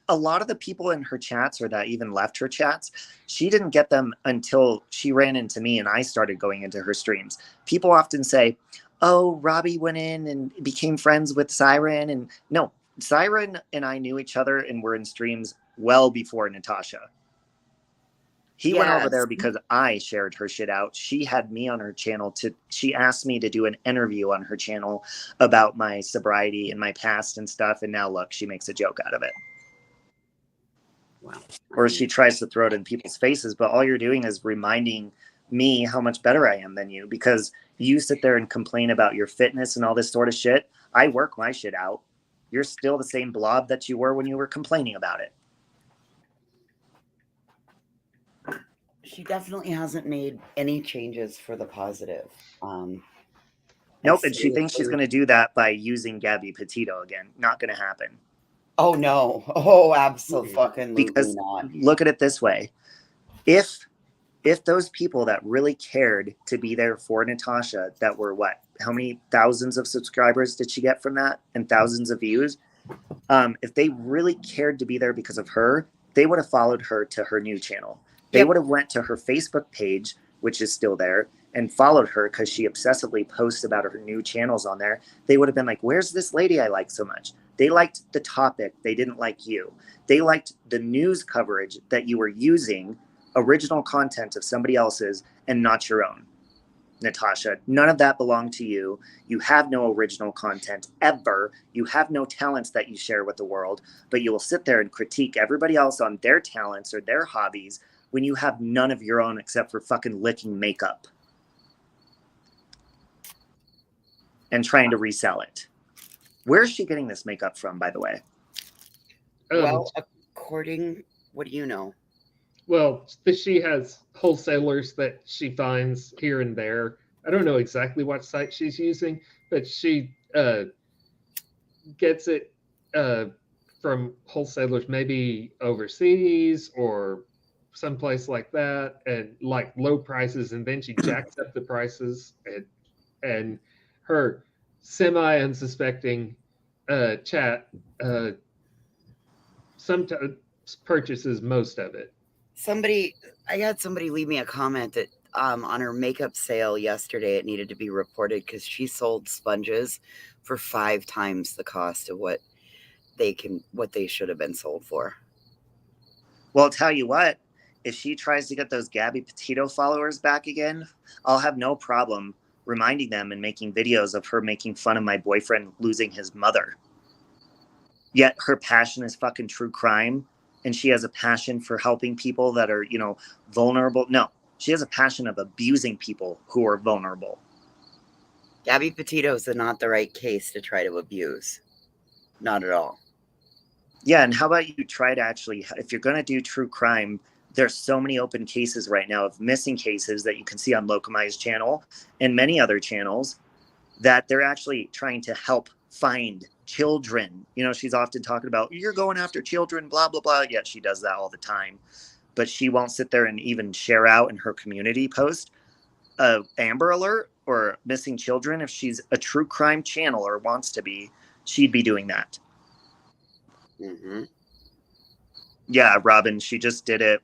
A lot of the people in her chats, or that even left her chats, she didn't get them until she ran into me and I started going into her streams. People often say, oh, Robbie went in and became friends with Siren. And no, Siren and I knew each other and were in streams well before Natasha. He went over there because I shared her shit out. She had me on her channel. She asked me to do an interview on her channel about my sobriety and my past and stuff. And now look, she makes a joke out of it. Wow. Or she tries to throw it in people's faces. But all you're doing is reminding me how much better I am than you, because you sit there and complain about your fitness and all this sort of shit. I work my shit out. You're still the same blob that you were when you were complaining about it. She definitely hasn't made any changes for the positive. Nope, and she thinks she's going to do that by using Gabby Petito again. Not going to happen. Oh, no. Oh, absolutely because not. Look at it this way. If those people that really cared to be there for Natasha, that were how many thousands of subscribers did she get from that and thousands of views? If they really cared to be there because of her, they would have followed her to her new channel. They would have went to her Facebook page, which is still there, and followed her because she obsessively posts about her new channels on there. They would have been like, where's this lady I like so much? They liked the topic. They didn't like you. They liked the news coverage that you were using, original content of somebody else's and not your own. Natasha. None of that belonged to you. You have no original content ever. You have no talents that you share with the world, but you will sit there and critique everybody else on their talents or their hobbies when you have none of your own except for fucking licking makeup and trying to resell it. Where's she getting this makeup from, by the way? Well, what do you know? Well, she has wholesalers that she finds here and there. I don't know exactly what site she's using, but she gets it from wholesalers maybe overseas or someplace like that, and like low prices, and then she jacks up the prices, and her semi-unsuspecting chat sometimes purchases most of it. I had somebody leave me a comment that on her makeup sale yesterday, it needed to be reported because she sold sponges for 5 times the cost of what they should have been sold for. Well, I'll tell you what, if she tries to get those Gabby Petito followers back again, I'll have no problem reminding them and making videos of her making fun of my boyfriend losing his mother. Yet her passion is fucking true crime, and she has a passion for helping people that are, vulnerable. No, she has a passion of abusing people who are vulnerable. Gabby Petito's not the right case to try to abuse. Not at all. Yeah, and how about you try to actually, if you're going to do true crime, there's so many open cases right now of missing cases that you can see on Locomai's channel and many other channels that they're actually trying to help find children. She's often talking about, you're going after children, blah, blah, blah. Yet she does that all the time. But she won't sit there and even share out in her community post a Amber Alert or missing children. If she's a true crime channel or wants to be, she'd be doing that. Mm-hmm. Yeah, Robin, she just did it,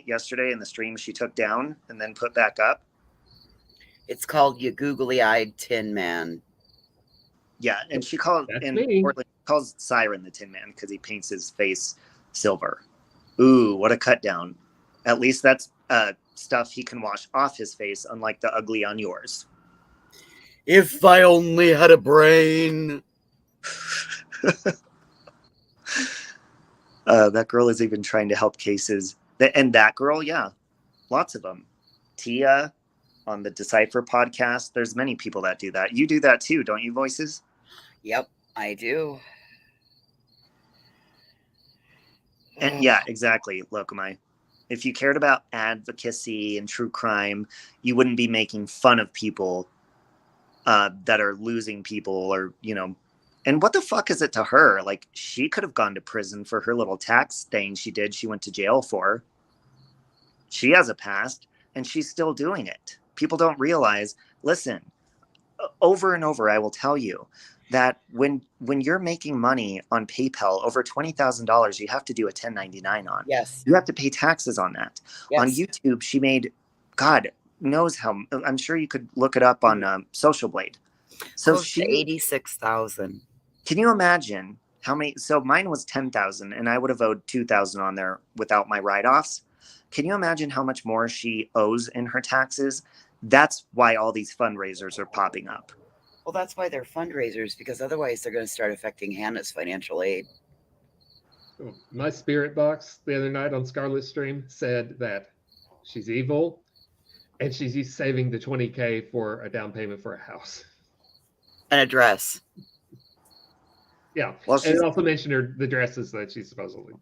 yesterday in the stream she took down and then put back up? It's called You Googly-Eyed Tin Man. Yeah, and she calls Siren the Tin Man because he paints his face silver. Ooh, what a cut down. At least that's stuff he can wash off his face, unlike the ugly on yours. If I only had a brain. That girl is even trying to help cases. And that girl, yeah, lots of them. Tia on the Decipher podcast. There's many people that do that. You do that too, don't you, Voices? Yep, I do. And yeah, exactly, Locomai. If you cared about advocacy and true crime, you wouldn't be making fun of people that are losing people or, and what the fuck is it to her? Like, she could have gone to prison for her little tax thing she did. She went to jail for. She has a past, and she's still doing it. People don't realize, listen, over and over, I will tell you that when you're making money on PayPal, over $20,000, you have to do a 1099 on. Yes. You have to pay taxes on that. Yes. On YouTube, she made, God knows how, I'm sure you could look it up on Social Blade. So close to 86,000. Can you imagine how many? So mine was 10,000, and I would have owed 2,000 on there without my write-offs. Can you imagine how much more she owes in her taxes? That's why all these fundraisers are popping up. Well, that's why they're fundraisers, because otherwise they're going to start affecting Hannah's financial aid. My spirit box the other night on Scarlett's stream said that she's evil, and she's saving the $20K for a down payment for a house. An address. Yeah. Well, and it also mentioned the dresses that she's supposedly,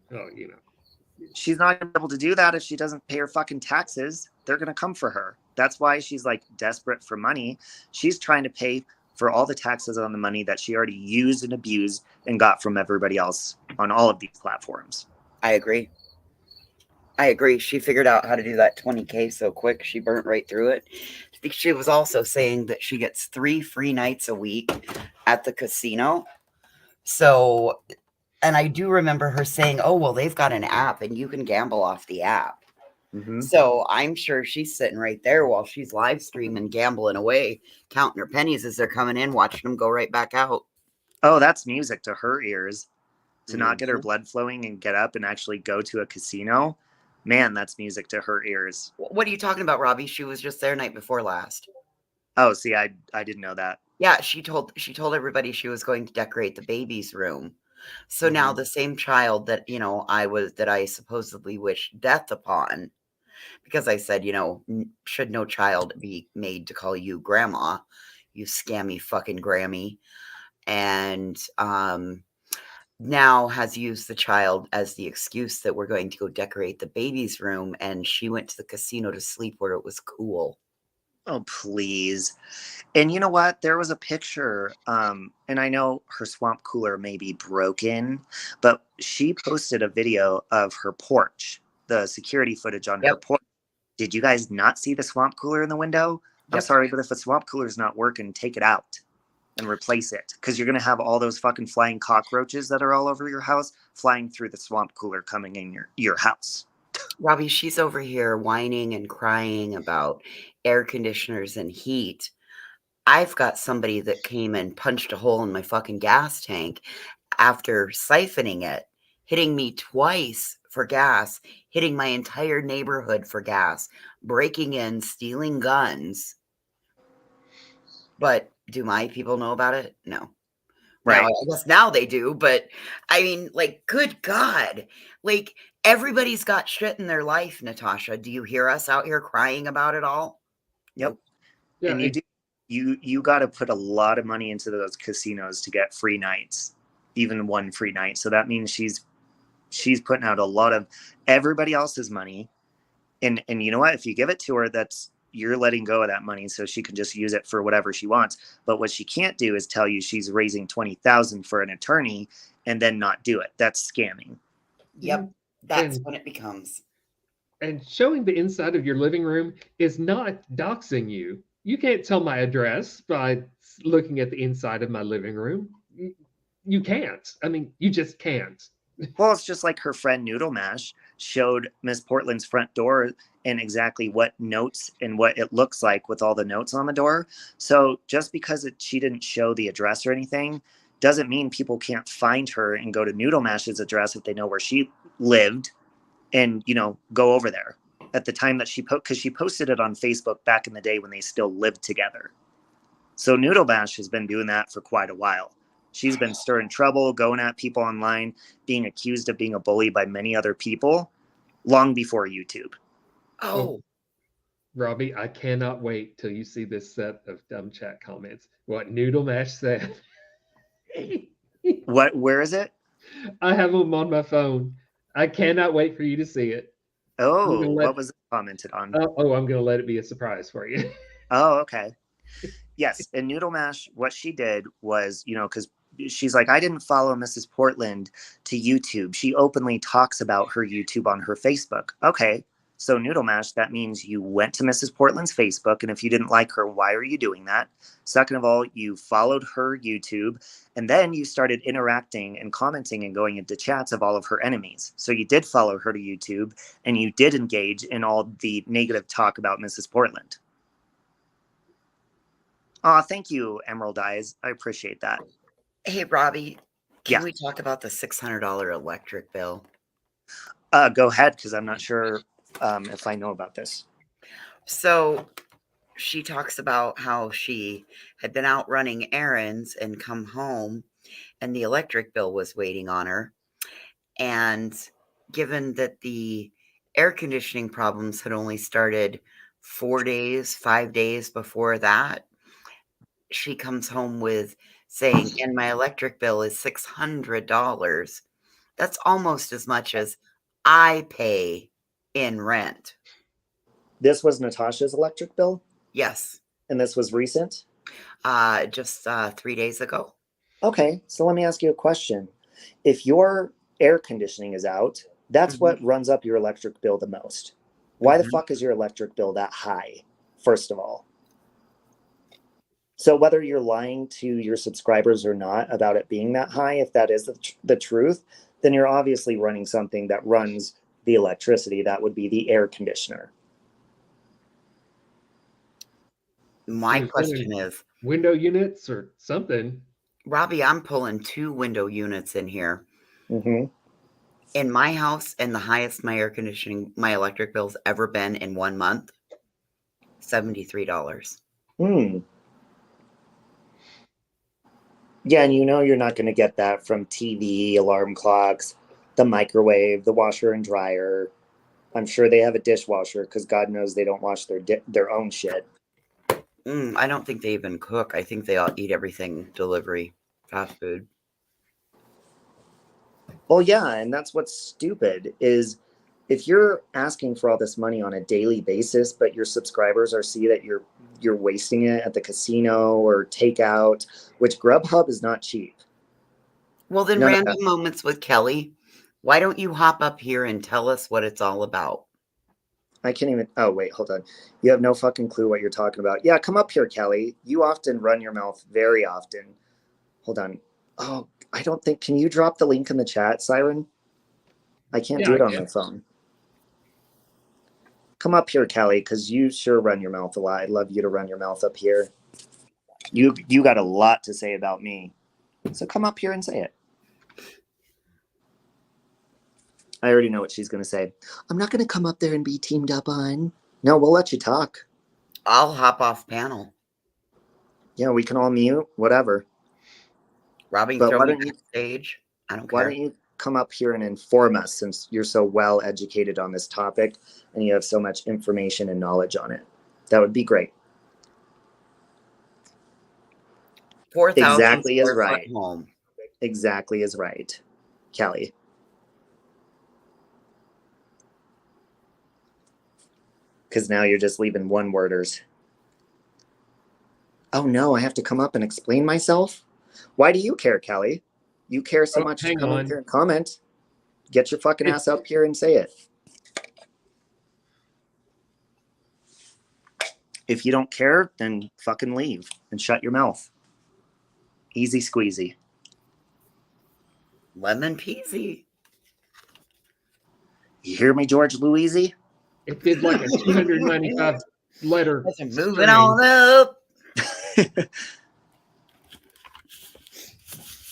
She's not able to do that if she doesn't pay her fucking taxes. They're going to come for her. That's why she's like desperate for money. She's trying to pay for all the taxes on the money that she already used and abused and got from everybody else on all of these platforms. I agree. She figured out how to do that 20K so quick. She burnt right through it. I think she was also saying that she gets 3 free nights a week at the casino. So, and I do remember her saying, oh, well, they've got an app and you can gamble off the app. Mm-hmm. So I'm sure she's sitting right there while she's live streaming, gambling away, counting her pennies as they're coming in, watching them go right back out. Oh, that's music to her ears. To not get her blood flowing and get up and actually go to a casino. Man, that's music to her ears. What are you talking about, Robbie? She was just there night before last. Oh, see, I didn't know that. Yeah, she told everybody she was going to decorate the baby's room. So now the same child that, that I supposedly wished death upon, because I said, should no child be made to call you grandma, you scammy fucking Grammy, and now has used the child as the excuse that we're going to go decorate the baby's room, and she went to the casino to sleep where it was cool. Oh, please. And you know what? There was a picture, and I know her swamp cooler may be broken, but she posted a video of her porch, the security footage on her porch. Did you guys not see the swamp cooler in the window? I'm sorry, but if the swamp cooler is not working, take it out and replace it, because you're going to have all those fucking flying cockroaches that are all over your house flying through the swamp cooler coming in your house. Robbie, she's over here whining and crying about air conditioners and heat. I've got somebody that came and punched a hole in my fucking gas tank after siphoning it, hitting me twice for gas, hitting my entire neighborhood for gas, breaking in, stealing guns. But do my people know about it? No. Right. Now, I guess now they do, but I mean, like, good God. Like, everybody's got shit in their life, Natasha. Do you hear us out here crying about it all? Yep. Yeah, and you got to put a lot of money into those casinos to get free nights, even one free night. So that means she's putting out a lot of everybody else's money. And you know what? If you give it to her, you're letting go of that money, so she can just use it for whatever she wants. But what she can't do is tell you she's raising $20,000 for an attorney and then not do it. That's scamming. Yep, that's when it becomes. And showing the inside of your living room is not doxing you. You can't tell my address by looking at the inside of my living room. You can't. I mean, you just can't. Well, it's just like her friend Noodle Mash showed Miss Portland's front door and exactly what notes and what it looks like with all the notes on the door. So just because she didn't show the address or anything doesn't mean people can't find her and go to Noodle Mash's address if they know where she lived and, go over there at the time that because she posted it on Facebook back in the day when they still lived together. So Noodle Mash has been doing that for quite a while. She's been stirring trouble, going at people online, being accused of being a bully by many other people long before YouTube. Oh. Robbie, I cannot wait till you see this set of dumb chat comments. What Noodle Mash said. Where is it? I have them on my phone. I cannot wait for you to see it. Oh, what was it commented on? I'm going to let it be a surprise for you. Oh, okay. Yes, and Noodle Mash, what she did was, because she's like, I didn't follow Mrs. Portland to YouTube. She openly talks about her YouTube on her Facebook. Okay, so Noodle Mash, that means you went to Mrs. Portland's Facebook, and if you didn't like her, why are you doing that? Second of all, you followed her YouTube, and then you started interacting and commenting and going into chats of all of her enemies. So you did follow her to YouTube, and you did engage in all the negative talk about Mrs. Portland. Oh, thank you, Emerald Eyes. I appreciate that. Hey, Robbie, can we talk about the $600 electric bill? Go ahead, because I'm not sure if I know about this. So she talks about how she had been out running errands and come home, and the electric bill was waiting on her. And given that the air conditioning problems had only started 5 days before that, she comes home with saying, and my electric bill is $600. That's almost as much as I pay in rent. This was Natasha's electric bill? Yes. And this was recent? Just 3 days ago. Okay, so let me ask you a question. If your air conditioning is out, that's what runs up your electric bill the most. Why the fuck is your electric bill that high, first of all? So whether you're lying to your subscribers or not about it being that high, if that is the truth, then you're obviously running something that runs the electricity. That would be the air conditioner. My question is, window units or something. Robbie, I'm pulling 2 window units in here. Mm-hmm. In my house, and the highest my electric bill's ever been in 1 month, $73. Hmm. Yeah, and you know you're not going to get that from TV, alarm clocks, the microwave, the washer and dryer. I'm sure they have a dishwasher because God knows they don't wash their own shit. I don't think they even cook. I think they all eat everything delivery, fast food. Well, yeah, and that's what's stupid is if you're asking for all this money on a daily basis, but your subscribers are see that you're wasting it at the casino or takeout, which Grubhub is not cheap. Well, then None of Random that. Moments with Kelly, why don't you hop up here and tell us what it's all about? I can't even. Oh, wait, hold on. You have no fucking clue what you're talking about. Yeah, come up here, Kelly. You often run your mouth very often. Hold on. Oh, I don't think. Can you drop the link in the chat, Siren? I can't Yeah, do I it on can. my phone. Come up here, Kelly, because you sure run your mouth a lot. I'd love you to run your mouth up here. You got a lot to say about me. So come up here and say it. I already know what she's going to say. I'm not going to come up there and be teamed up on. No, we'll let you talk. I'll hop off panel. Yeah, we can all mute, whatever. Robbie, But throw why me don't you backstage. I don't why care. don't you come up here and inform us since you're so well educated on this topic and you have so much information and knowledge on it? That would be great. 4,000 Exactly is square foot right. home. Exactly is right, Kelly. Because now you're just leaving one-worders. Oh no, I have to come up and explain myself? Why do you care, Kelly? You care so Oh, much to hang come up on. here and comment. Get your fucking ass up here and say it. If you don't care, then fucking leave and shut your mouth. Easy squeezy. Lemon peasy. You hear me, George Louisi? It did like a 295 letter Moving string. on up.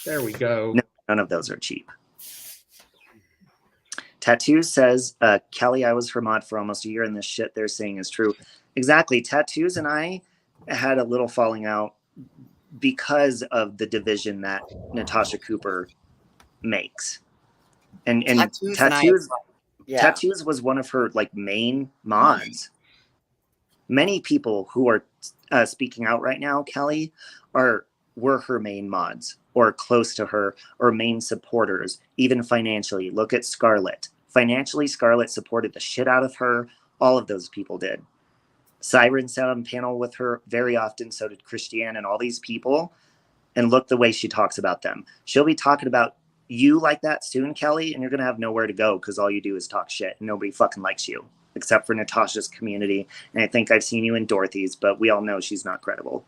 There we go. No, none of those are cheap. Tattoos says, Kelly, I was her mod for almost a year, and this shit they're saying is true. Exactly. Tattoos and I had a little falling out because of the division that Natasha Cooper makes. And Tattoos Tattoos was one of her like main mods. Many people who are speaking out right now, Kelly, were her main mods or close to her or main supporters, even financially. Look at Scarlett. Financially, Scarlett supported the shit out of her. All of those people did. Siren sat on panel with her very often. So did Christiane and all these people. And look the way she talks about them. She'll be talking about you like that soon, Kelly, and you're going to have nowhere to go because all you do is talk shit and nobody fucking likes you except for Natasha's community. And I think I've seen you in Dorothy's, but we all know she's not credible.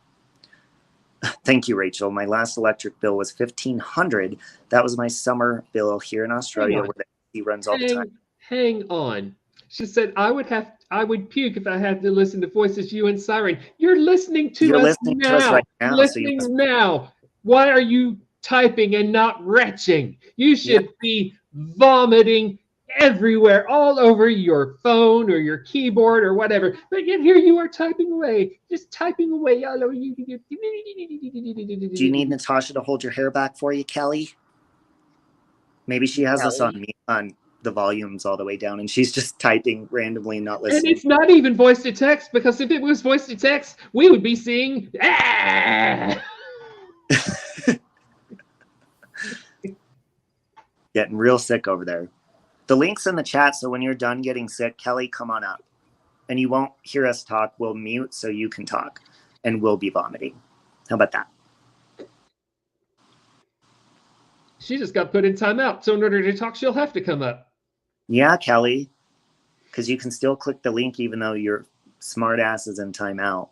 Thank you, Rachel. My last electric bill was $1,500. That was my summer bill here in Australia where the AC runs all the time. Hang on. She said, I would puke if I had to listen to voices you and Siren. You're listening to us listening now. to us right now. Listening now. Why are you typing and not retching? You should be vomiting everywhere, all over your phone or your keyboard or whatever. But yet here you are typing away, just typing away all over you. Do you need Natasha to hold your hair back for you, Kelly? Maybe she has us on the volumes all the way down and she's just typing randomly and not listening. And it's not even voice to text, because if it was voice to text, we would be seeing Getting real sick over there. The link's in the chat, so when you're done getting sick, Kelly, come on up. And you won't hear us talk. We'll mute so you can talk. And we'll be vomiting. How about that? She just got put in timeout. So in order to talk, she'll have to come up. Yeah, Kelly. Because you can still click the link even though your smart ass is in timeout.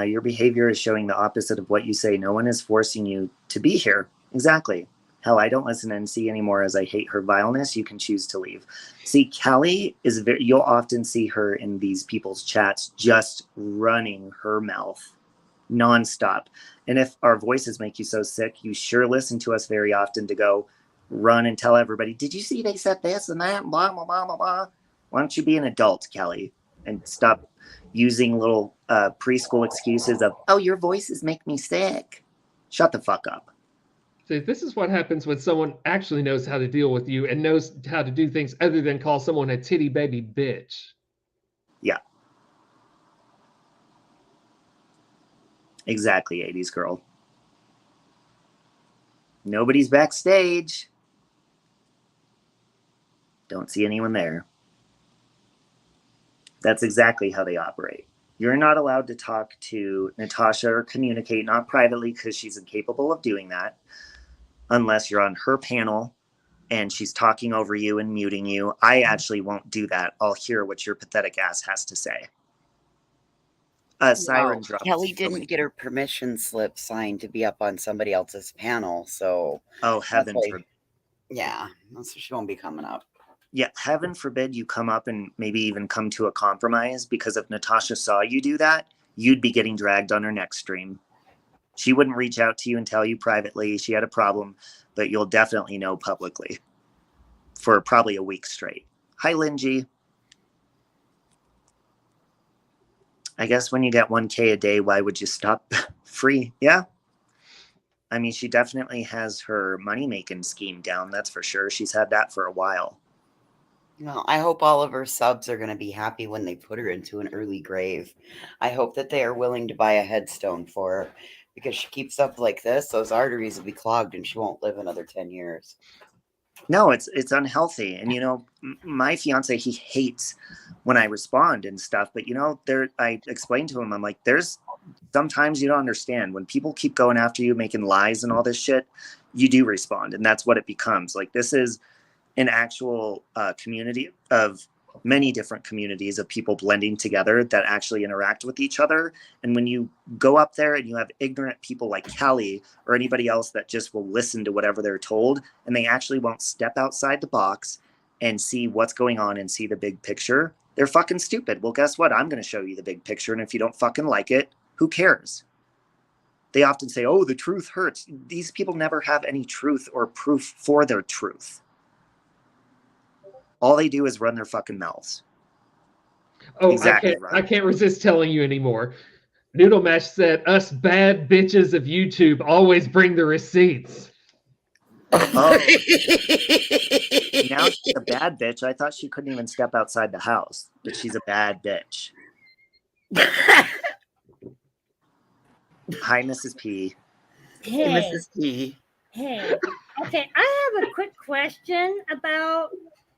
Your behavior is showing the opposite of what you say. No one is forcing you to be here. Exactly. Hell, I don't listen to NC anymore as I hate her vileness. You can choose to leave. See, Kelly is you'll often see her in these people's chats just running her mouth nonstop. And if our voices make you so sick, you sure listen to us very often to go run and tell everybody, did you see they said this and that? Blah, blah, blah, blah, blah. Why don't you be an adult, Kelly? and stop using little preschool excuses of, oh, your voices make me sick. Shut the fuck up. See, this is what happens when someone actually knows how to deal with you and knows how to do things other than call someone a titty baby bitch. Yeah. Exactly, 80s girl. Nobody's backstage. Don't see anyone there. That's exactly how they operate. You're not allowed to talk to Natasha or communicate, not privately, because she's incapable of doing that, unless you're on her panel and she's talking over you and muting you. I actually won't do that. I'll hear what your pathetic ass has to say. Siren dropped. Kelly didn't get her permission slip signed to be up on somebody else's panel, so. Oh, heaven forbid. Yeah, so she won't be coming up. Yeah, heaven forbid you come up and maybe even come to a compromise, because if Natasha saw you do that, you'd be getting dragged on her next stream. She wouldn't reach out to you and tell you privately she had a problem, but you'll definitely know publicly for probably a week straight. Hi, Linji. I guess when you get 1K a day, why would you stop? Free? Yeah. I mean, she definitely has her money-making scheme down, that's for sure. She's had that for a while. Well, I hope all of her subs are going to be happy when they put her into an early grave. I hope that they are willing to buy a headstone for her, because she keeps up like this, those arteries will be clogged and she won't live another 10 years. No, it's unhealthy. And, you know, my fiance, he hates when I respond and stuff. But, you know, I explained to him, I'm like, there's sometimes you don't understand. When people keep going after you, making lies and all this shit, you do respond. And that's what it becomes. Like, this is an actual community of many different communities of people blending together that actually interact with each other. And when you go up there and you have ignorant people like Callie or anybody else that just will listen to whatever they're told, and they actually won't step outside the box and see what's going on and see the big picture, they're fucking stupid. Well, guess what? I'm going to show you the big picture. And if you don't fucking like it, who cares? They often say, oh, the truth hurts. These people never have any truth or proof for their truth. All they do is run their fucking mouths. Oh, exactly, I can't resist telling you anymore. Noodle Mash said, us bad bitches of YouTube always bring the receipts. Oh. Now she's a bad bitch. I thought she couldn't even step outside the house, but she's a bad bitch. Hi, Mrs. P. Hey, Mrs. P. Hey. Okay, I have a quick question about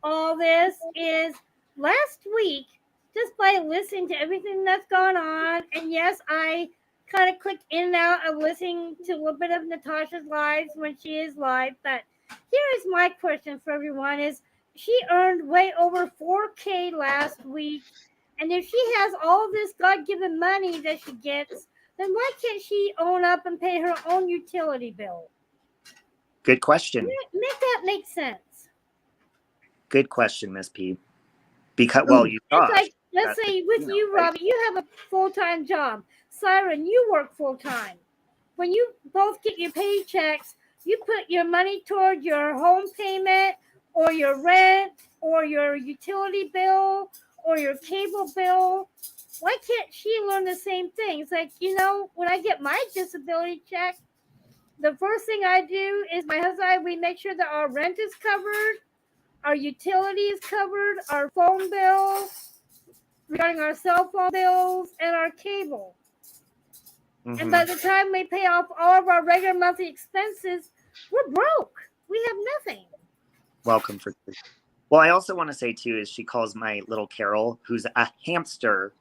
all this. Is last week, just by listening to everything that's gone on, and yes, I kind of clicked in and out of listening to a little bit of Natasha's lives when she is live, but here is my question for everyone is, she earned way over 4K last week, and if she has all this God-given money that she gets, then why can't she own up and pay her own utility bill? Good question. Make that make sense. Good question, Miss P. Because, well, you thought. Like, let's say with you, Robbie, you have a full-time job. Siren, you work full-time. When you both get your paychecks, you put your money toward your home payment or your rent or your utility bill or your cable bill. Why can't she learn the same things? Like, you know, when I get my disability check, the first thing I do is my husband and I, we make sure that our rent is covered, our utility is covered, our phone bill, regarding our cell phone bills, and our cable. Mm-hmm. And by the time we pay off all of our regular monthly expenses, we're broke. We have nothing. Welcome for. Well, I also want to say, too, is she calls my little Carol, who's a hamster,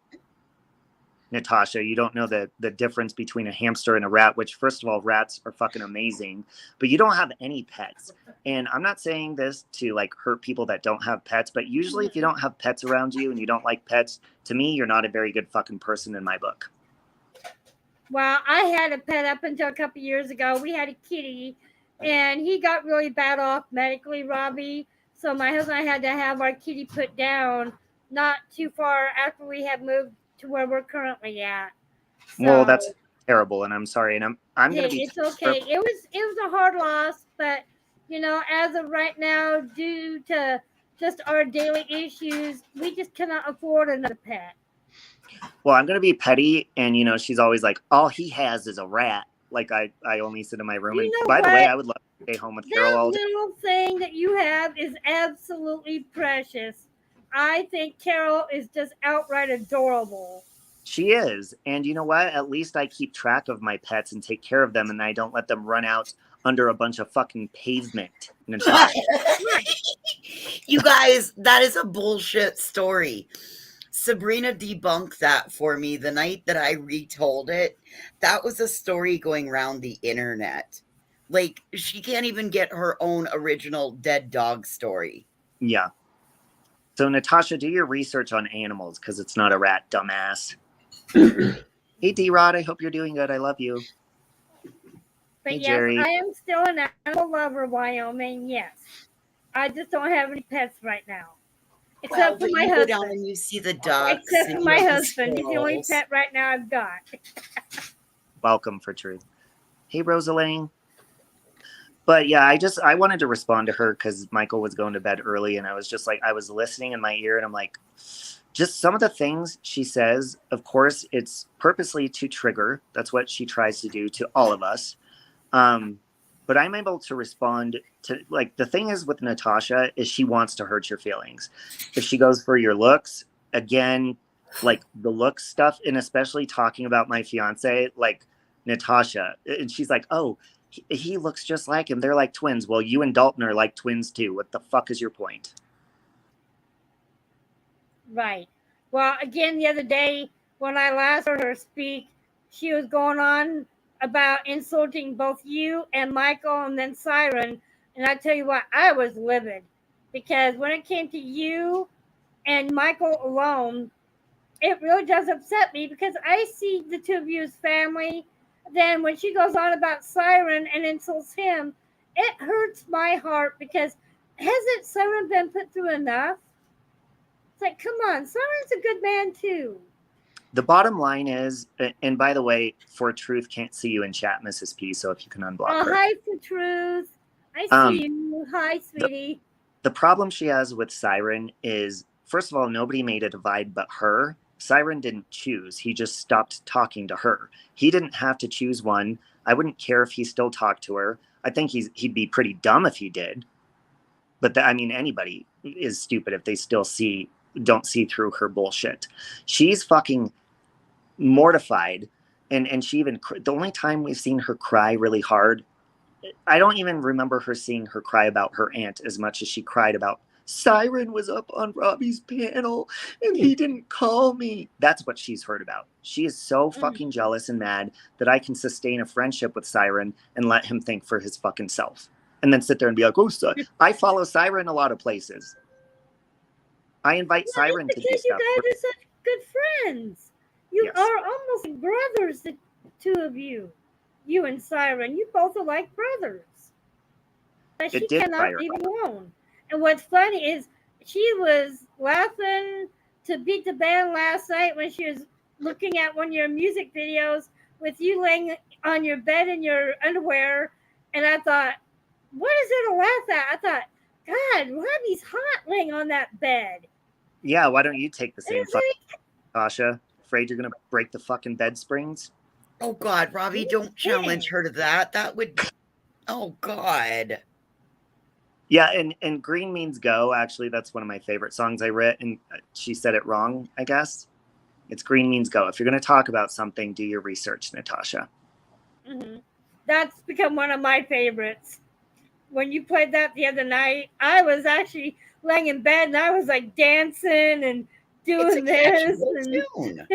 Natasha. You don't know the difference between a hamster and a rat, which, first of all, rats are fucking amazing, but you don't have any pets. And I'm not saying this to, like, hurt people that don't have pets, but usually if you don't have pets around you and you don't like pets, to me, you're not a very good fucking person in my book. Well, I had a pet up until a couple years ago. We had a kitty, and he got really bad off medically, Robbie. So my husband and I had to have our kitty put down not too far after we had moved to where we're currently at. So, well, that's terrible, and I'm sorry, and I'm going to be. It's okay. It was a hard loss, but you know, as of right now, due to just our daily issues. We just cannot afford another pet. Well, I'm gonna be petty, and she's always like, all he has is a rat. Like I only sit in my room. You And know by the what? way, I would love to stay home with Carol That all day. little thing that you have is absolutely precious. I think Carol is just outright adorable. She is. And you know what? At least I keep track of my pets and take care of them, and I don't let them run out under a bunch of fucking pavement. Natasha. You guys, that is a bullshit story. Sabrina debunked that for me the night that I retold it. That was a story going around the internet. Like, she can't even get her own original dead dog story. Yeah. So, Natasha, do your research on animals, because it's not a rat, dumbass. Hey, D-Rod, I hope you're doing good. I love you. But Hey, yes, Jerry. I am still an animal lover, Wyoming. Yes. I just don't have any pets right now. Except for my you husband. go down and you see the ducks. Except for and my you have the husband. He's the only squirrels. pet right now I've got. Welcome for truth. Hey, Rosaline. But yeah, I wanted to respond to her because Michael was going to bed early, and I was just like, I was listening in my ear, and I'm like, just some of the things she says, of course, it's purposely to trigger. That's what she tries to do to all of us. But I'm able to respond to, like, the thing is with Natasha is she wants to hurt your feelings. If she goes for your looks, again, like the looks stuff, and especially talking about my fiance, like Natasha, and she's like, oh, he looks just like him. They're like twins. Well, you and Dalton are like twins too. What the fuck is your point? Right. Well, again, the other day when I last heard her speak, she was going on about insulting both you and Michael and then Siren. And I tell you what, I was livid because when it came to you and Michael alone, it really does upset me because I see the two of you as family. Then when she goes on about Siren and insults him, it hurts my heart because hasn't Siren been put through enough? It's like, come on, Siren's a good man too. The bottom line is, and by the way, For Truth can't see you in chat, Mrs. P, so if you can unblock her. Hi, For Truth. I see you. Hi, sweetie. The problem she has with Siren is, first of all, nobody made a divide but her. Siren didn't choose. He just stopped talking to her. He didn't have to choose one. I wouldn't care if he still talked to her. I think he'd be pretty dumb if he did. But anybody is stupid if they still don't see through her bullshit. She's fucking mortified, and she even, the only time we've seen her cry really hard, I don't even remember her seeing her cry about her aunt as much as she cried about Siren was up on Robbie's panel and he didn't call me. That's what she's heard about. She is so fucking jealous and mad that I can sustain a friendship with Siren and let him think for his fucking self, and then sit there and be like, oh, I follow Siren a lot of places. I invite Siren to do stuff. You guys are such good friends. You Yes. are almost like brothers, the two of you. You and Siren, you both are like brothers. But she cannot leave alone. And what's funny is she was laughing to beat the band last night when she was looking at one of your music videos with you laying on your bed in your underwear. And I thought, what is there to laugh at? I thought, God, Robbie's hot laying on that bed. Yeah, why don't you take the same fucking Tasha? Afraid you're gonna break the fucking bed springs? Oh God, Robbie, don't challenge her to that. That would, oh God. Yeah, and Green Means Go, actually, that's one of my favorite songs I wrote, and she said it wrong, I guess. It's Green Means Go. If you're going to talk about something, do your research, Natasha. Mm-hmm. That's become one of my favorites. When you played that the other night, I was actually laying in bed and I was like dancing and doing this. And...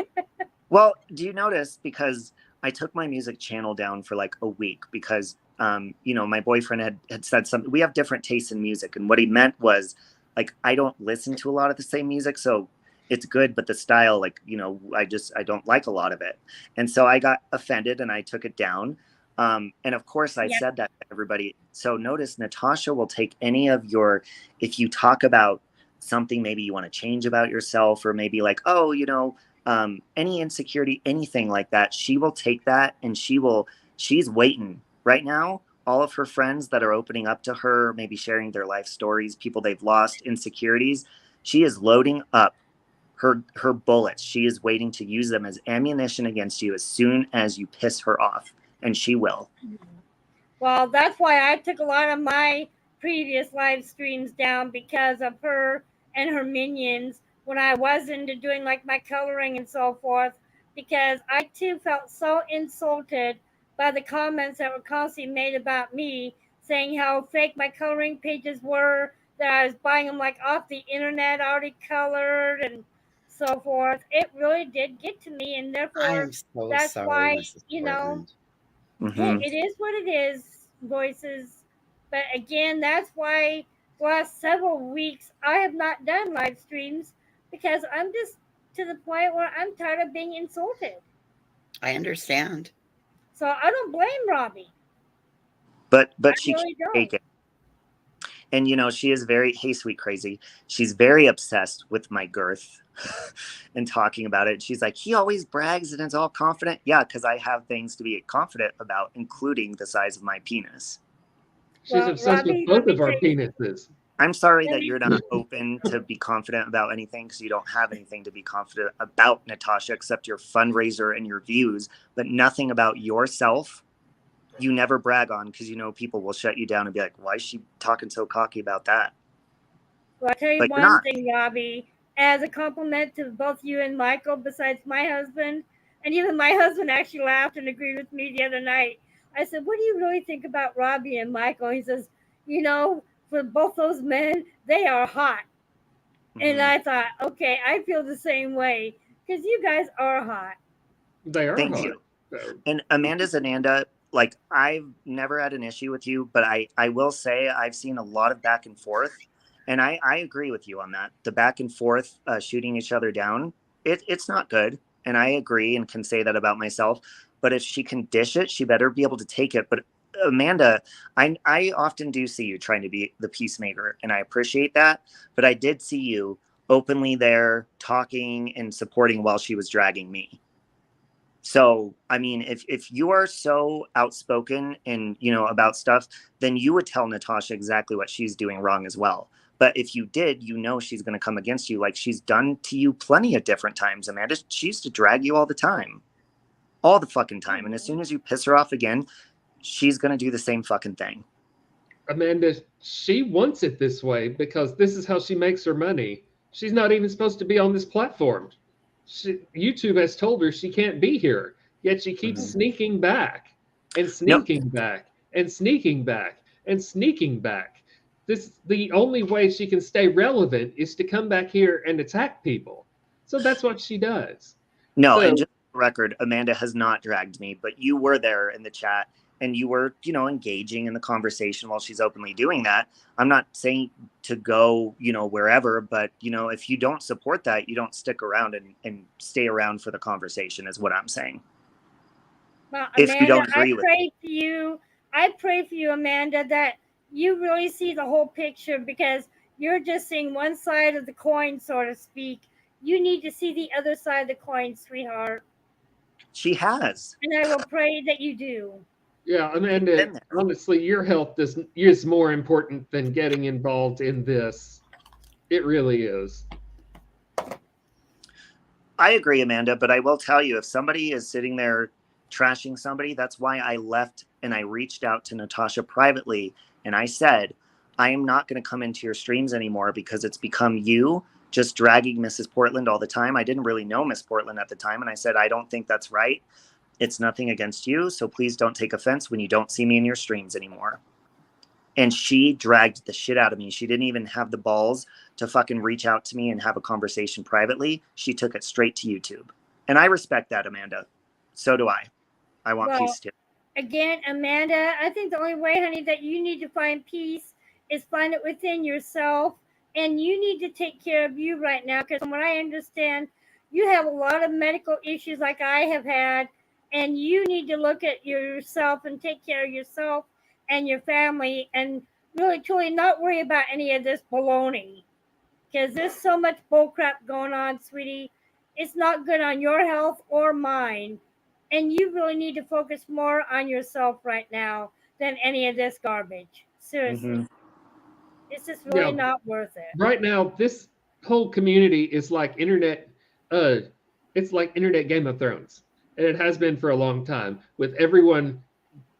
Well, do you notice, because I took my music channel down for like a week because my boyfriend had said something. We have different tastes in music, and what he meant was, like, I don't listen to a lot of the same music, so it's good, but the style, like, I don't like a lot of it. And so I got offended and I took it down. And of course I said that to everybody. So notice Natasha will take any of if you talk about something maybe you want to change about yourself, or maybe like, any insecurity, anything like that, she will take that and she's waiting right now all of her friends that are opening up to her, maybe sharing their life stories, people they've lost, insecurities. She is loading up her bullets. She is waiting to use them as ammunition against you as soon as you piss her off, and she will. Well, that's why I took a lot of my previous live streams down, because of her and her minions when I was into doing like my coloring and so forth, because I too felt so insulted by the comments that were constantly made about me, saying how fake my coloring pages were, that I was buying them like off the internet already colored and so forth. It really did get to me, and I therefore am so that's sorry, why, Mrs. you know, Portland. hey, Mhm. it is what it is, voices. But again, that's why the last several weeks I have not done live streams, because I'm just to the point where I'm tired of being insulted. I understand. So I don't blame Robbie. But I she can't really don't. take it. And you know, she is very, hey, sweet crazy. She's very obsessed with my girth and talking about it. She's like, he always brags and is all confident. Yeah, because I have things to be confident about, including the size of my penis. She's Well, obsessed Robbie, with both let me of our tell you, penises. I'm sorry let that me you're not open to be confident about anything, because you don't have anything to be confident about, Natasha, except your fundraiser and your views, but nothing about yourself. You never brag on, because you know people will shut you down and be like, why is she talking so cocky about that? Well, I'll tell you But you're one not. thing, Robbie. As a compliment to both you and Michael, besides my husband, and even my husband actually laughed and agreed with me the other night. I said, "What do you really think about Robbie and Michael?" He says, "You know, for both those men, they are hot." And Mhm. I thought, okay, I feel the same way, because you guys are hot. They are Thank hot. you. So, And Amanda Zananda, like, I've never had an issue with you, but I will say I've seen a lot of back and forth. And I agree with you on that. The back and forth, shooting each other down, it's not good. And I agree and can say that about myself. But if she can dish it, she better be able to take it. But Amanda, I often do see you trying to be the peacemaker, and I appreciate that. But I did see you openly there talking and supporting while she was dragging me. So, I mean, if you are so outspoken and, you know, about stuff, then you would tell Natasha exactly what she's doing wrong as well. But if you did, you know she's going to come against you, like she's done to you plenty of different times, Amanda. She used to drag you all the time. All the fucking time. And as soon as you piss her off again, she's going to do the same fucking thing. Amanda, she wants it this way because this is how she makes her money. She's not even supposed to be on this platform. YouTube has told her she can't be here, yet she keeps Mhm. sneaking back and No, sneaking back and sneaking back and sneaking back. The only way she can stay relevant is to come back here and attack people. So that's what she does. no, and So just for the record, Amanda has not dragged me, but you were there in the chat and you were, you know, engaging in the conversation while she's openly doing that. I'm not saying to go, you know, wherever, but, you know, if you don't support that, you don't stick around and stay around for the conversation, is what I'm saying. Well, If you Amanda, don't agree with it. I pray for you, Amanda, that you really see the whole picture, because you're just seeing one side of the coin, so to speak. You need to see the other side of the coin, sweetheart. She has. And I will pray that you do. yeah, She's Amanda, been there. honestly, your health is more important than getting involved in this. It really is. I agree, Amanda, but I will tell you, if somebody is sitting there trashing somebody, that's why I left and I reached out to Natasha privately and I said, I am not going to come into your streams anymore because it's become you just dragging Mrs. Portland all the time. I didn't really know Miss Portland at the time. And I said, I don't think that's right. It's nothing against you. So please don't take offense when you don't see me in your streams anymore. And she dragged the shit out of me. She didn't even have the balls to fucking reach out to me and have a conversation privately. She took it straight to YouTube. And I respect that, Amanda. So do I. I want Well, peace too. again, Amanda, I think the only way, honey, that you need to find peace is find it within yourself. And you need to take care of you right now, because from what I understand, you have a lot of medical issues like I have had. And you need to look at yourself and take care of yourself and your family, and really, truly not worry about any of this baloney. Because there's so much bullcrap going on, sweetie. It's not good on your health or mine. And you really need to focus more on yourself right now. than any of this garbage. Seriously. Mhm. It's just really Yeah. not worth it. Right now, this whole community is like internet. It's like internet Game of Thrones, and it has been for a long time. With everyone,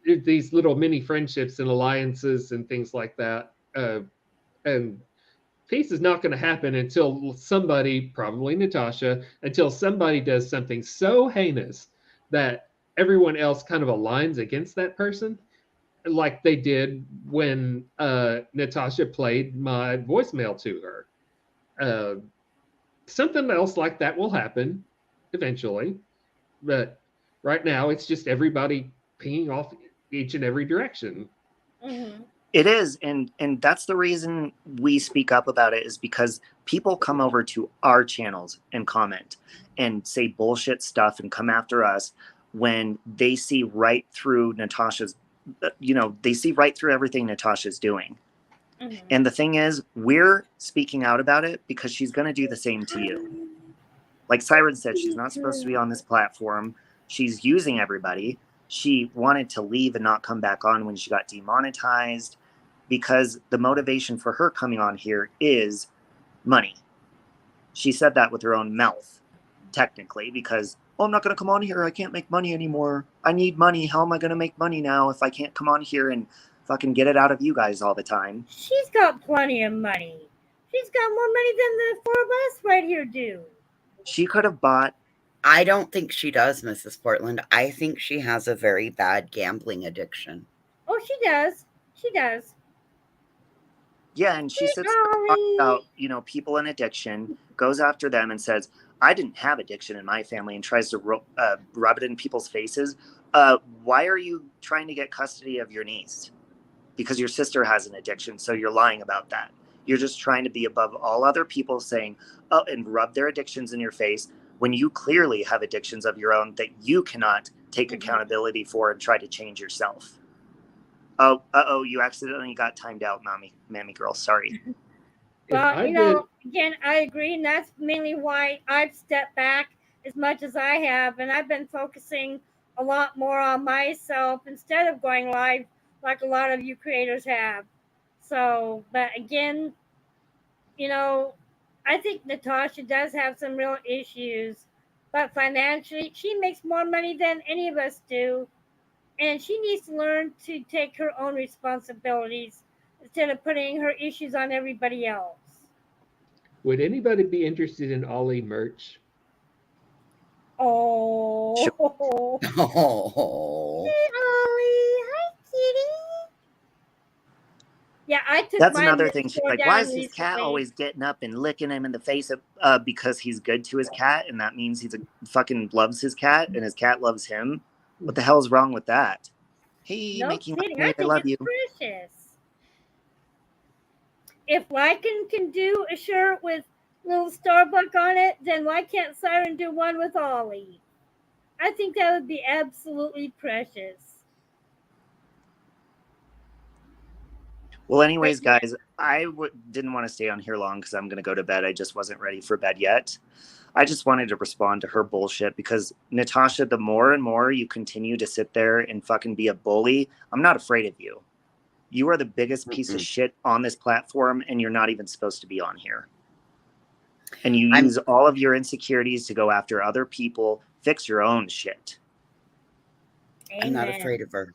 these little mini friendships and alliances and things like that. And peace is not going to happen until somebody, probably Natasha, until somebody does something so heinous that everyone else kind of aligns against that person, like they did when Natasha played my voicemail to her. Something else like that will happen eventually, but right now it's just everybody pinging off each and every direction. Mm-hmm. It is, and that's the reason we speak up about it, is because people come over to our channels and comment and say bullshit stuff and come after us when they see right through Natasha's, they see right through everything Natasha's doing. Mm-hmm. And the thing is, we're speaking out about it because she's going to do the same to you. Like Siren said, she's not supposed to be on this platform. She's using everybody. She wanted to leave and not come back on when she got demonetized, because the motivation for her coming on here is money. She said that with her own mouth, technically, because, oh, I'm not going to come on here. I can't make money anymore. I need money. How am I going to make money now if I can't come on here and fucking get it out of you guys all the time? She's got plenty of money. She's got more money than the four of us right here do. She could have bought. I don't think she does, Mrs. Portland. I think she has a very bad gambling addiction. Oh, she does. She does. Yeah, and she sits there and talks about, people in addiction, goes after them and says, I didn't have addiction in my family, and tries to rub it in people's faces. Why are you trying to get custody of your niece? Because your sister has an addiction, so you're lying about that. You're just trying to be above all other people, saying, oh, and rub their addictions in your face when you clearly have addictions of your own that you cannot take accountability for and try to change yourself. Oh, you accidentally got timed out, mammy girl. Sorry. Well, again, I agree, and that's mainly why I've stepped back as much as I have, and I've been focusing a lot more on myself instead of going live like a lot of you creators have. So, but again, I think Natasha does have some real issues, but financially, she makes more money than any of us do. And she needs to learn to take her own responsibilities instead of putting her issues on everybody else. Would anybody be interested in Ollie merch? Oh. Sure. Oh. Hey, Ollie. Hi, kitty. Yeah, I took That's mine another thing. She's like, why is his recently. cat always getting up and licking him in the face? Because he's good to his cat, and that means he's fucking loves his cat, and his cat loves him. What the hell is wrong with that? Hey, No making kidding. money, I think love it's you. precious. If Lycan can do a shirt with little Starbuck on it, then why can't Siren do one with Ollie? I think that would be absolutely precious. Well, anyways, guys, I didn't want to stay on here long because I'm going to go to bed. I just wasn't ready for bed yet. I just wanted to respond to her bullshit because, Natasha, the more and more you continue to sit there and fucking be a bully, I'm not afraid of you. You are the biggest piece of shit on this platform, and you're not even supposed to be on here. And you use all of your insecurities to go after other people. Fix your own shit. I'm not afraid of her.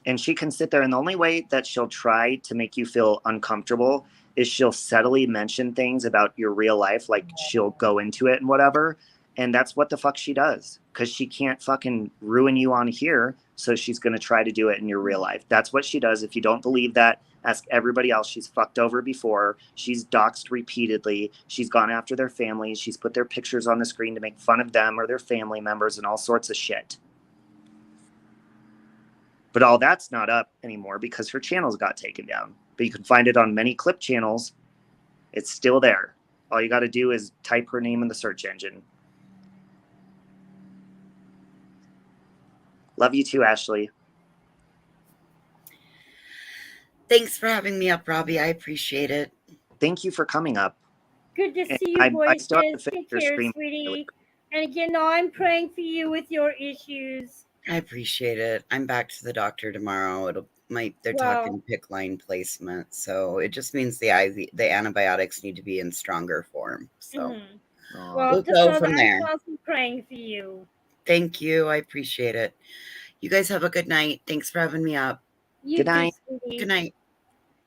And she can sit there, and the only way that she'll try to make you feel uncomfortable is she'll subtly mention things about your real life, like she'll go into it and whatever. And that's what the fuck she does, because she can't fucking ruin you on here, so she's going to try to do it in your real life. That's what she does. If you don't believe that, ask everybody else she's fucked over before. She's doxed repeatedly. She's gone after their families. She's put their pictures on the screen to make fun of them or their family members and all sorts of shit. But all that's not up anymore because her channels got taken down. But you can find it on many clip channels. It's still there. All you got to do is type her name in the search engine. Love you too, Ashley. Thanks for having me up, Robbie. I appreciate it. Thank you for coming up. Good to see you, boys. I still have to Take finish your care, stream. sweetie. And again, no, I'm praying for you with your issues. I appreciate it. I'm back to the doctor tomorrow. They're talking PICC line placement, so it just means the antibiotics need to be in stronger form. So well, we'll go from there. I'm constantly praying for you. Thank you. I appreciate it. You guys have a good night. Thanks for having me up. Good night. Good night.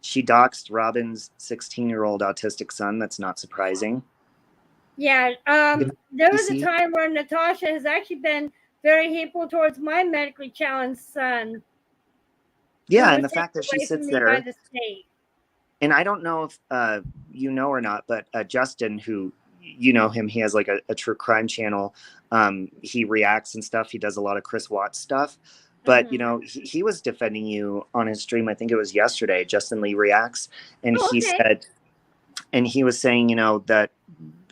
She doxed Robin's 16-year-old autistic son. That's not surprising. Yeah. There was a time where Natasha has actually been very hateful towards my medically challenged son. Yeah, and the fact that she sits there. And I don't know if you know or not, but Justin, who you know him, he has like a true crime channel. He reacts and stuff. He does a lot of Chris Watts stuff. But, you know, he was defending you on his stream. I think it was yesterday. Justin Lee Reacts. And he said, and he was saying, you know, that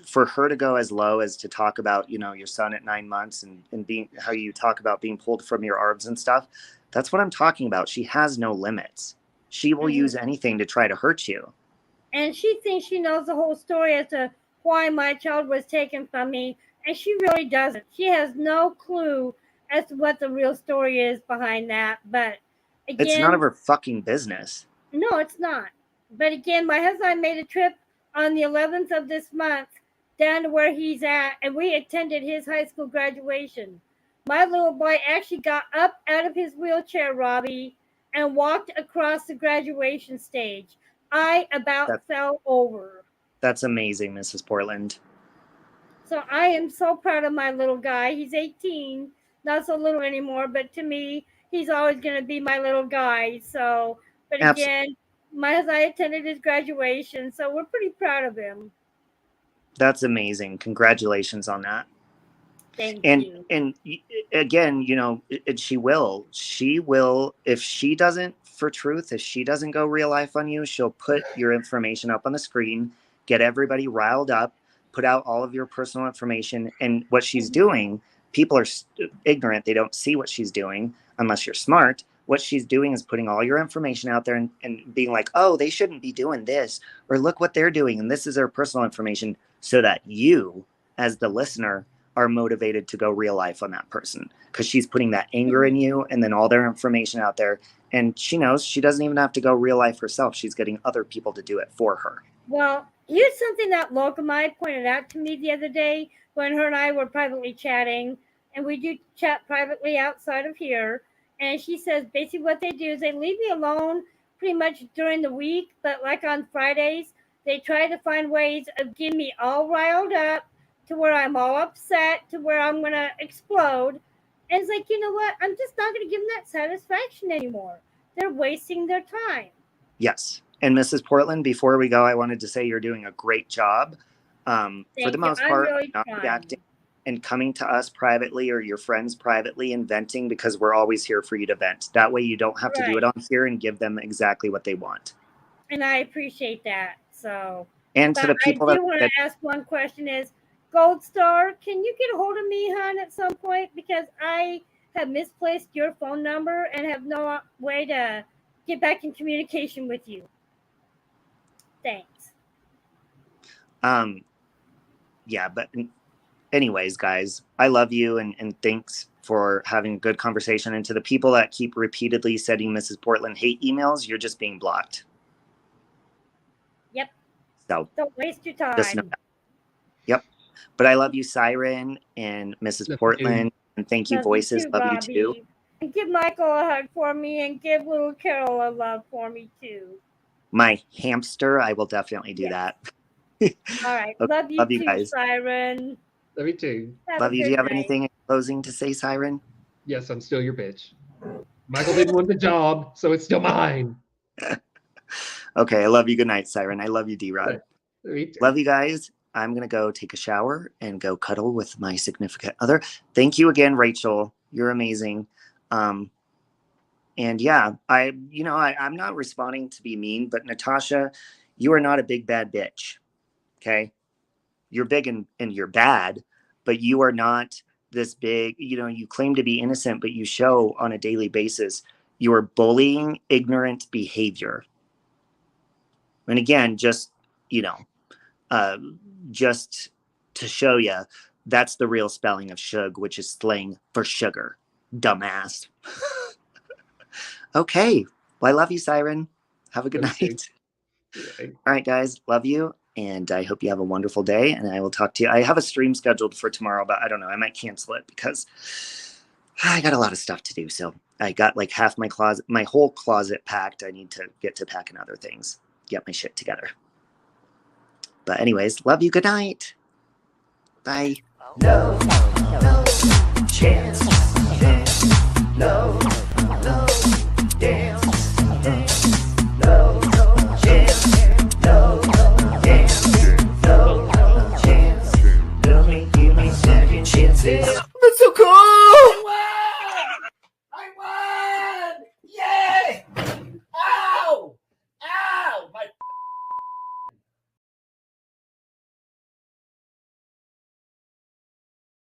for her to go as low as to talk about, you know, your son at 9 months and being how you talk about being pulled from your arms and stuff. That's what I'm talking about. She has no limits. She will use anything to try to hurt you. And she thinks she knows the whole story as to why my child was taken from me. And she really doesn't. She has no clue as to what the real story is behind that. But again, it's none of her fucking business. No, it's not. But again, my husband and I made a trip on the 11th of this month down to where he's at, and we attended his high school graduation. My little boy actually got up out of his wheelchair, Robbie, and walked across the graduation stage. I fell over. That's amazing, Mrs. Portland. So I am so proud of my little guy. He's 18, not so little anymore, but to me, he's always going to be my little guy. So, but again, my husband attended his graduation, so we're pretty proud of him. That's amazing. Congratulations on that. Thank you. And again, you know, she will, if she doesn't, for truth, if she doesn't go real life on you, she'll put your information up on the screen, get everybody riled up, put out all of your personal information. And what she's doing, people are ignorant. They don't see what she's doing unless you're smart. What she's doing is putting all your information out there and being like, oh, they shouldn't be doing this, or look what they're doing. And this is their personal information, so that you, as the listener, are motivated to go real life on that person, because she's putting that anger in you and then all their information out there. And she knows she doesn't even have to go real life herself. She's getting other people to do it for her. Well, here's something that Lokamai pointed out to me the other day when her and I were privately chatting, and we do chat privately outside of here. And she says basically what they do is they leave me alone pretty much during the week, but like on Fridays, they try to find ways of getting me all riled up to where I'm all upset, to where I'm going to explode. And it's like, you know what? I'm just not going to give them that satisfaction anymore. They're wasting their time. Yes. And Mrs. Portland, before we go, I wanted to say you're doing a great job. For the most part, really not reacting and coming to us privately or your friends privately and venting, because we're always here for you to vent. That way you don't have to do it on here and give them exactly what they want. And I appreciate that. So, and to the people I do want to ask one question is, Gold Star, can you get a hold of me, hon, at some point? Because I have misplaced your phone number and have no way to get back in communication with you. Thanks. Yeah, but anyways, guys, I love you and thanks for having a good conversation. And to the people that keep repeatedly sending Mrs. Portland hate emails, you're just being blocked. Yep. So don't waste your time. Just know that. Yep. But I love you, Siren and Mrs. Portland. And thank you, Voices. Too, love Robbie. you too. And give Michael a hug for me and give little Carol a love for me too. My hamster, I will definitely do that. All right. Okay. Love you too, guys. Siren. Love you too. Love you. Do you have anything in closing to say, Siren? Yes, I'm still your bitch. Michael didn't want the job, so it's still mine. Okay, I love you. Good night, Siren. I love you, D-Rod. Love you guys. I'm going to go take a shower and go cuddle with my significant other. Thank you again, Rachel. You're amazing. And yeah, I'm not responding to be mean, but Natasha, you are not a big bad bitch. Okay. You're big and you're bad, but you are not this big, you claim to be innocent, but you show on a daily basis your bullying, ignorant behavior. And again, just to show you, that's the real spelling of shug, which is slang for sugar. dumbass. Okay. Well, I love you, Siren. Have a good night. Okay. All right, guys. Love you. And I hope you have a wonderful day. And I will talk to you. I have a stream scheduled for tomorrow, but I don't know. I might cancel it because I got a lot of stuff to do. So I got like half my closet, my whole closet packed. I need to get to packing other things, get my shit together. But anyways, love you. Good night. Bye. No chance. No dance.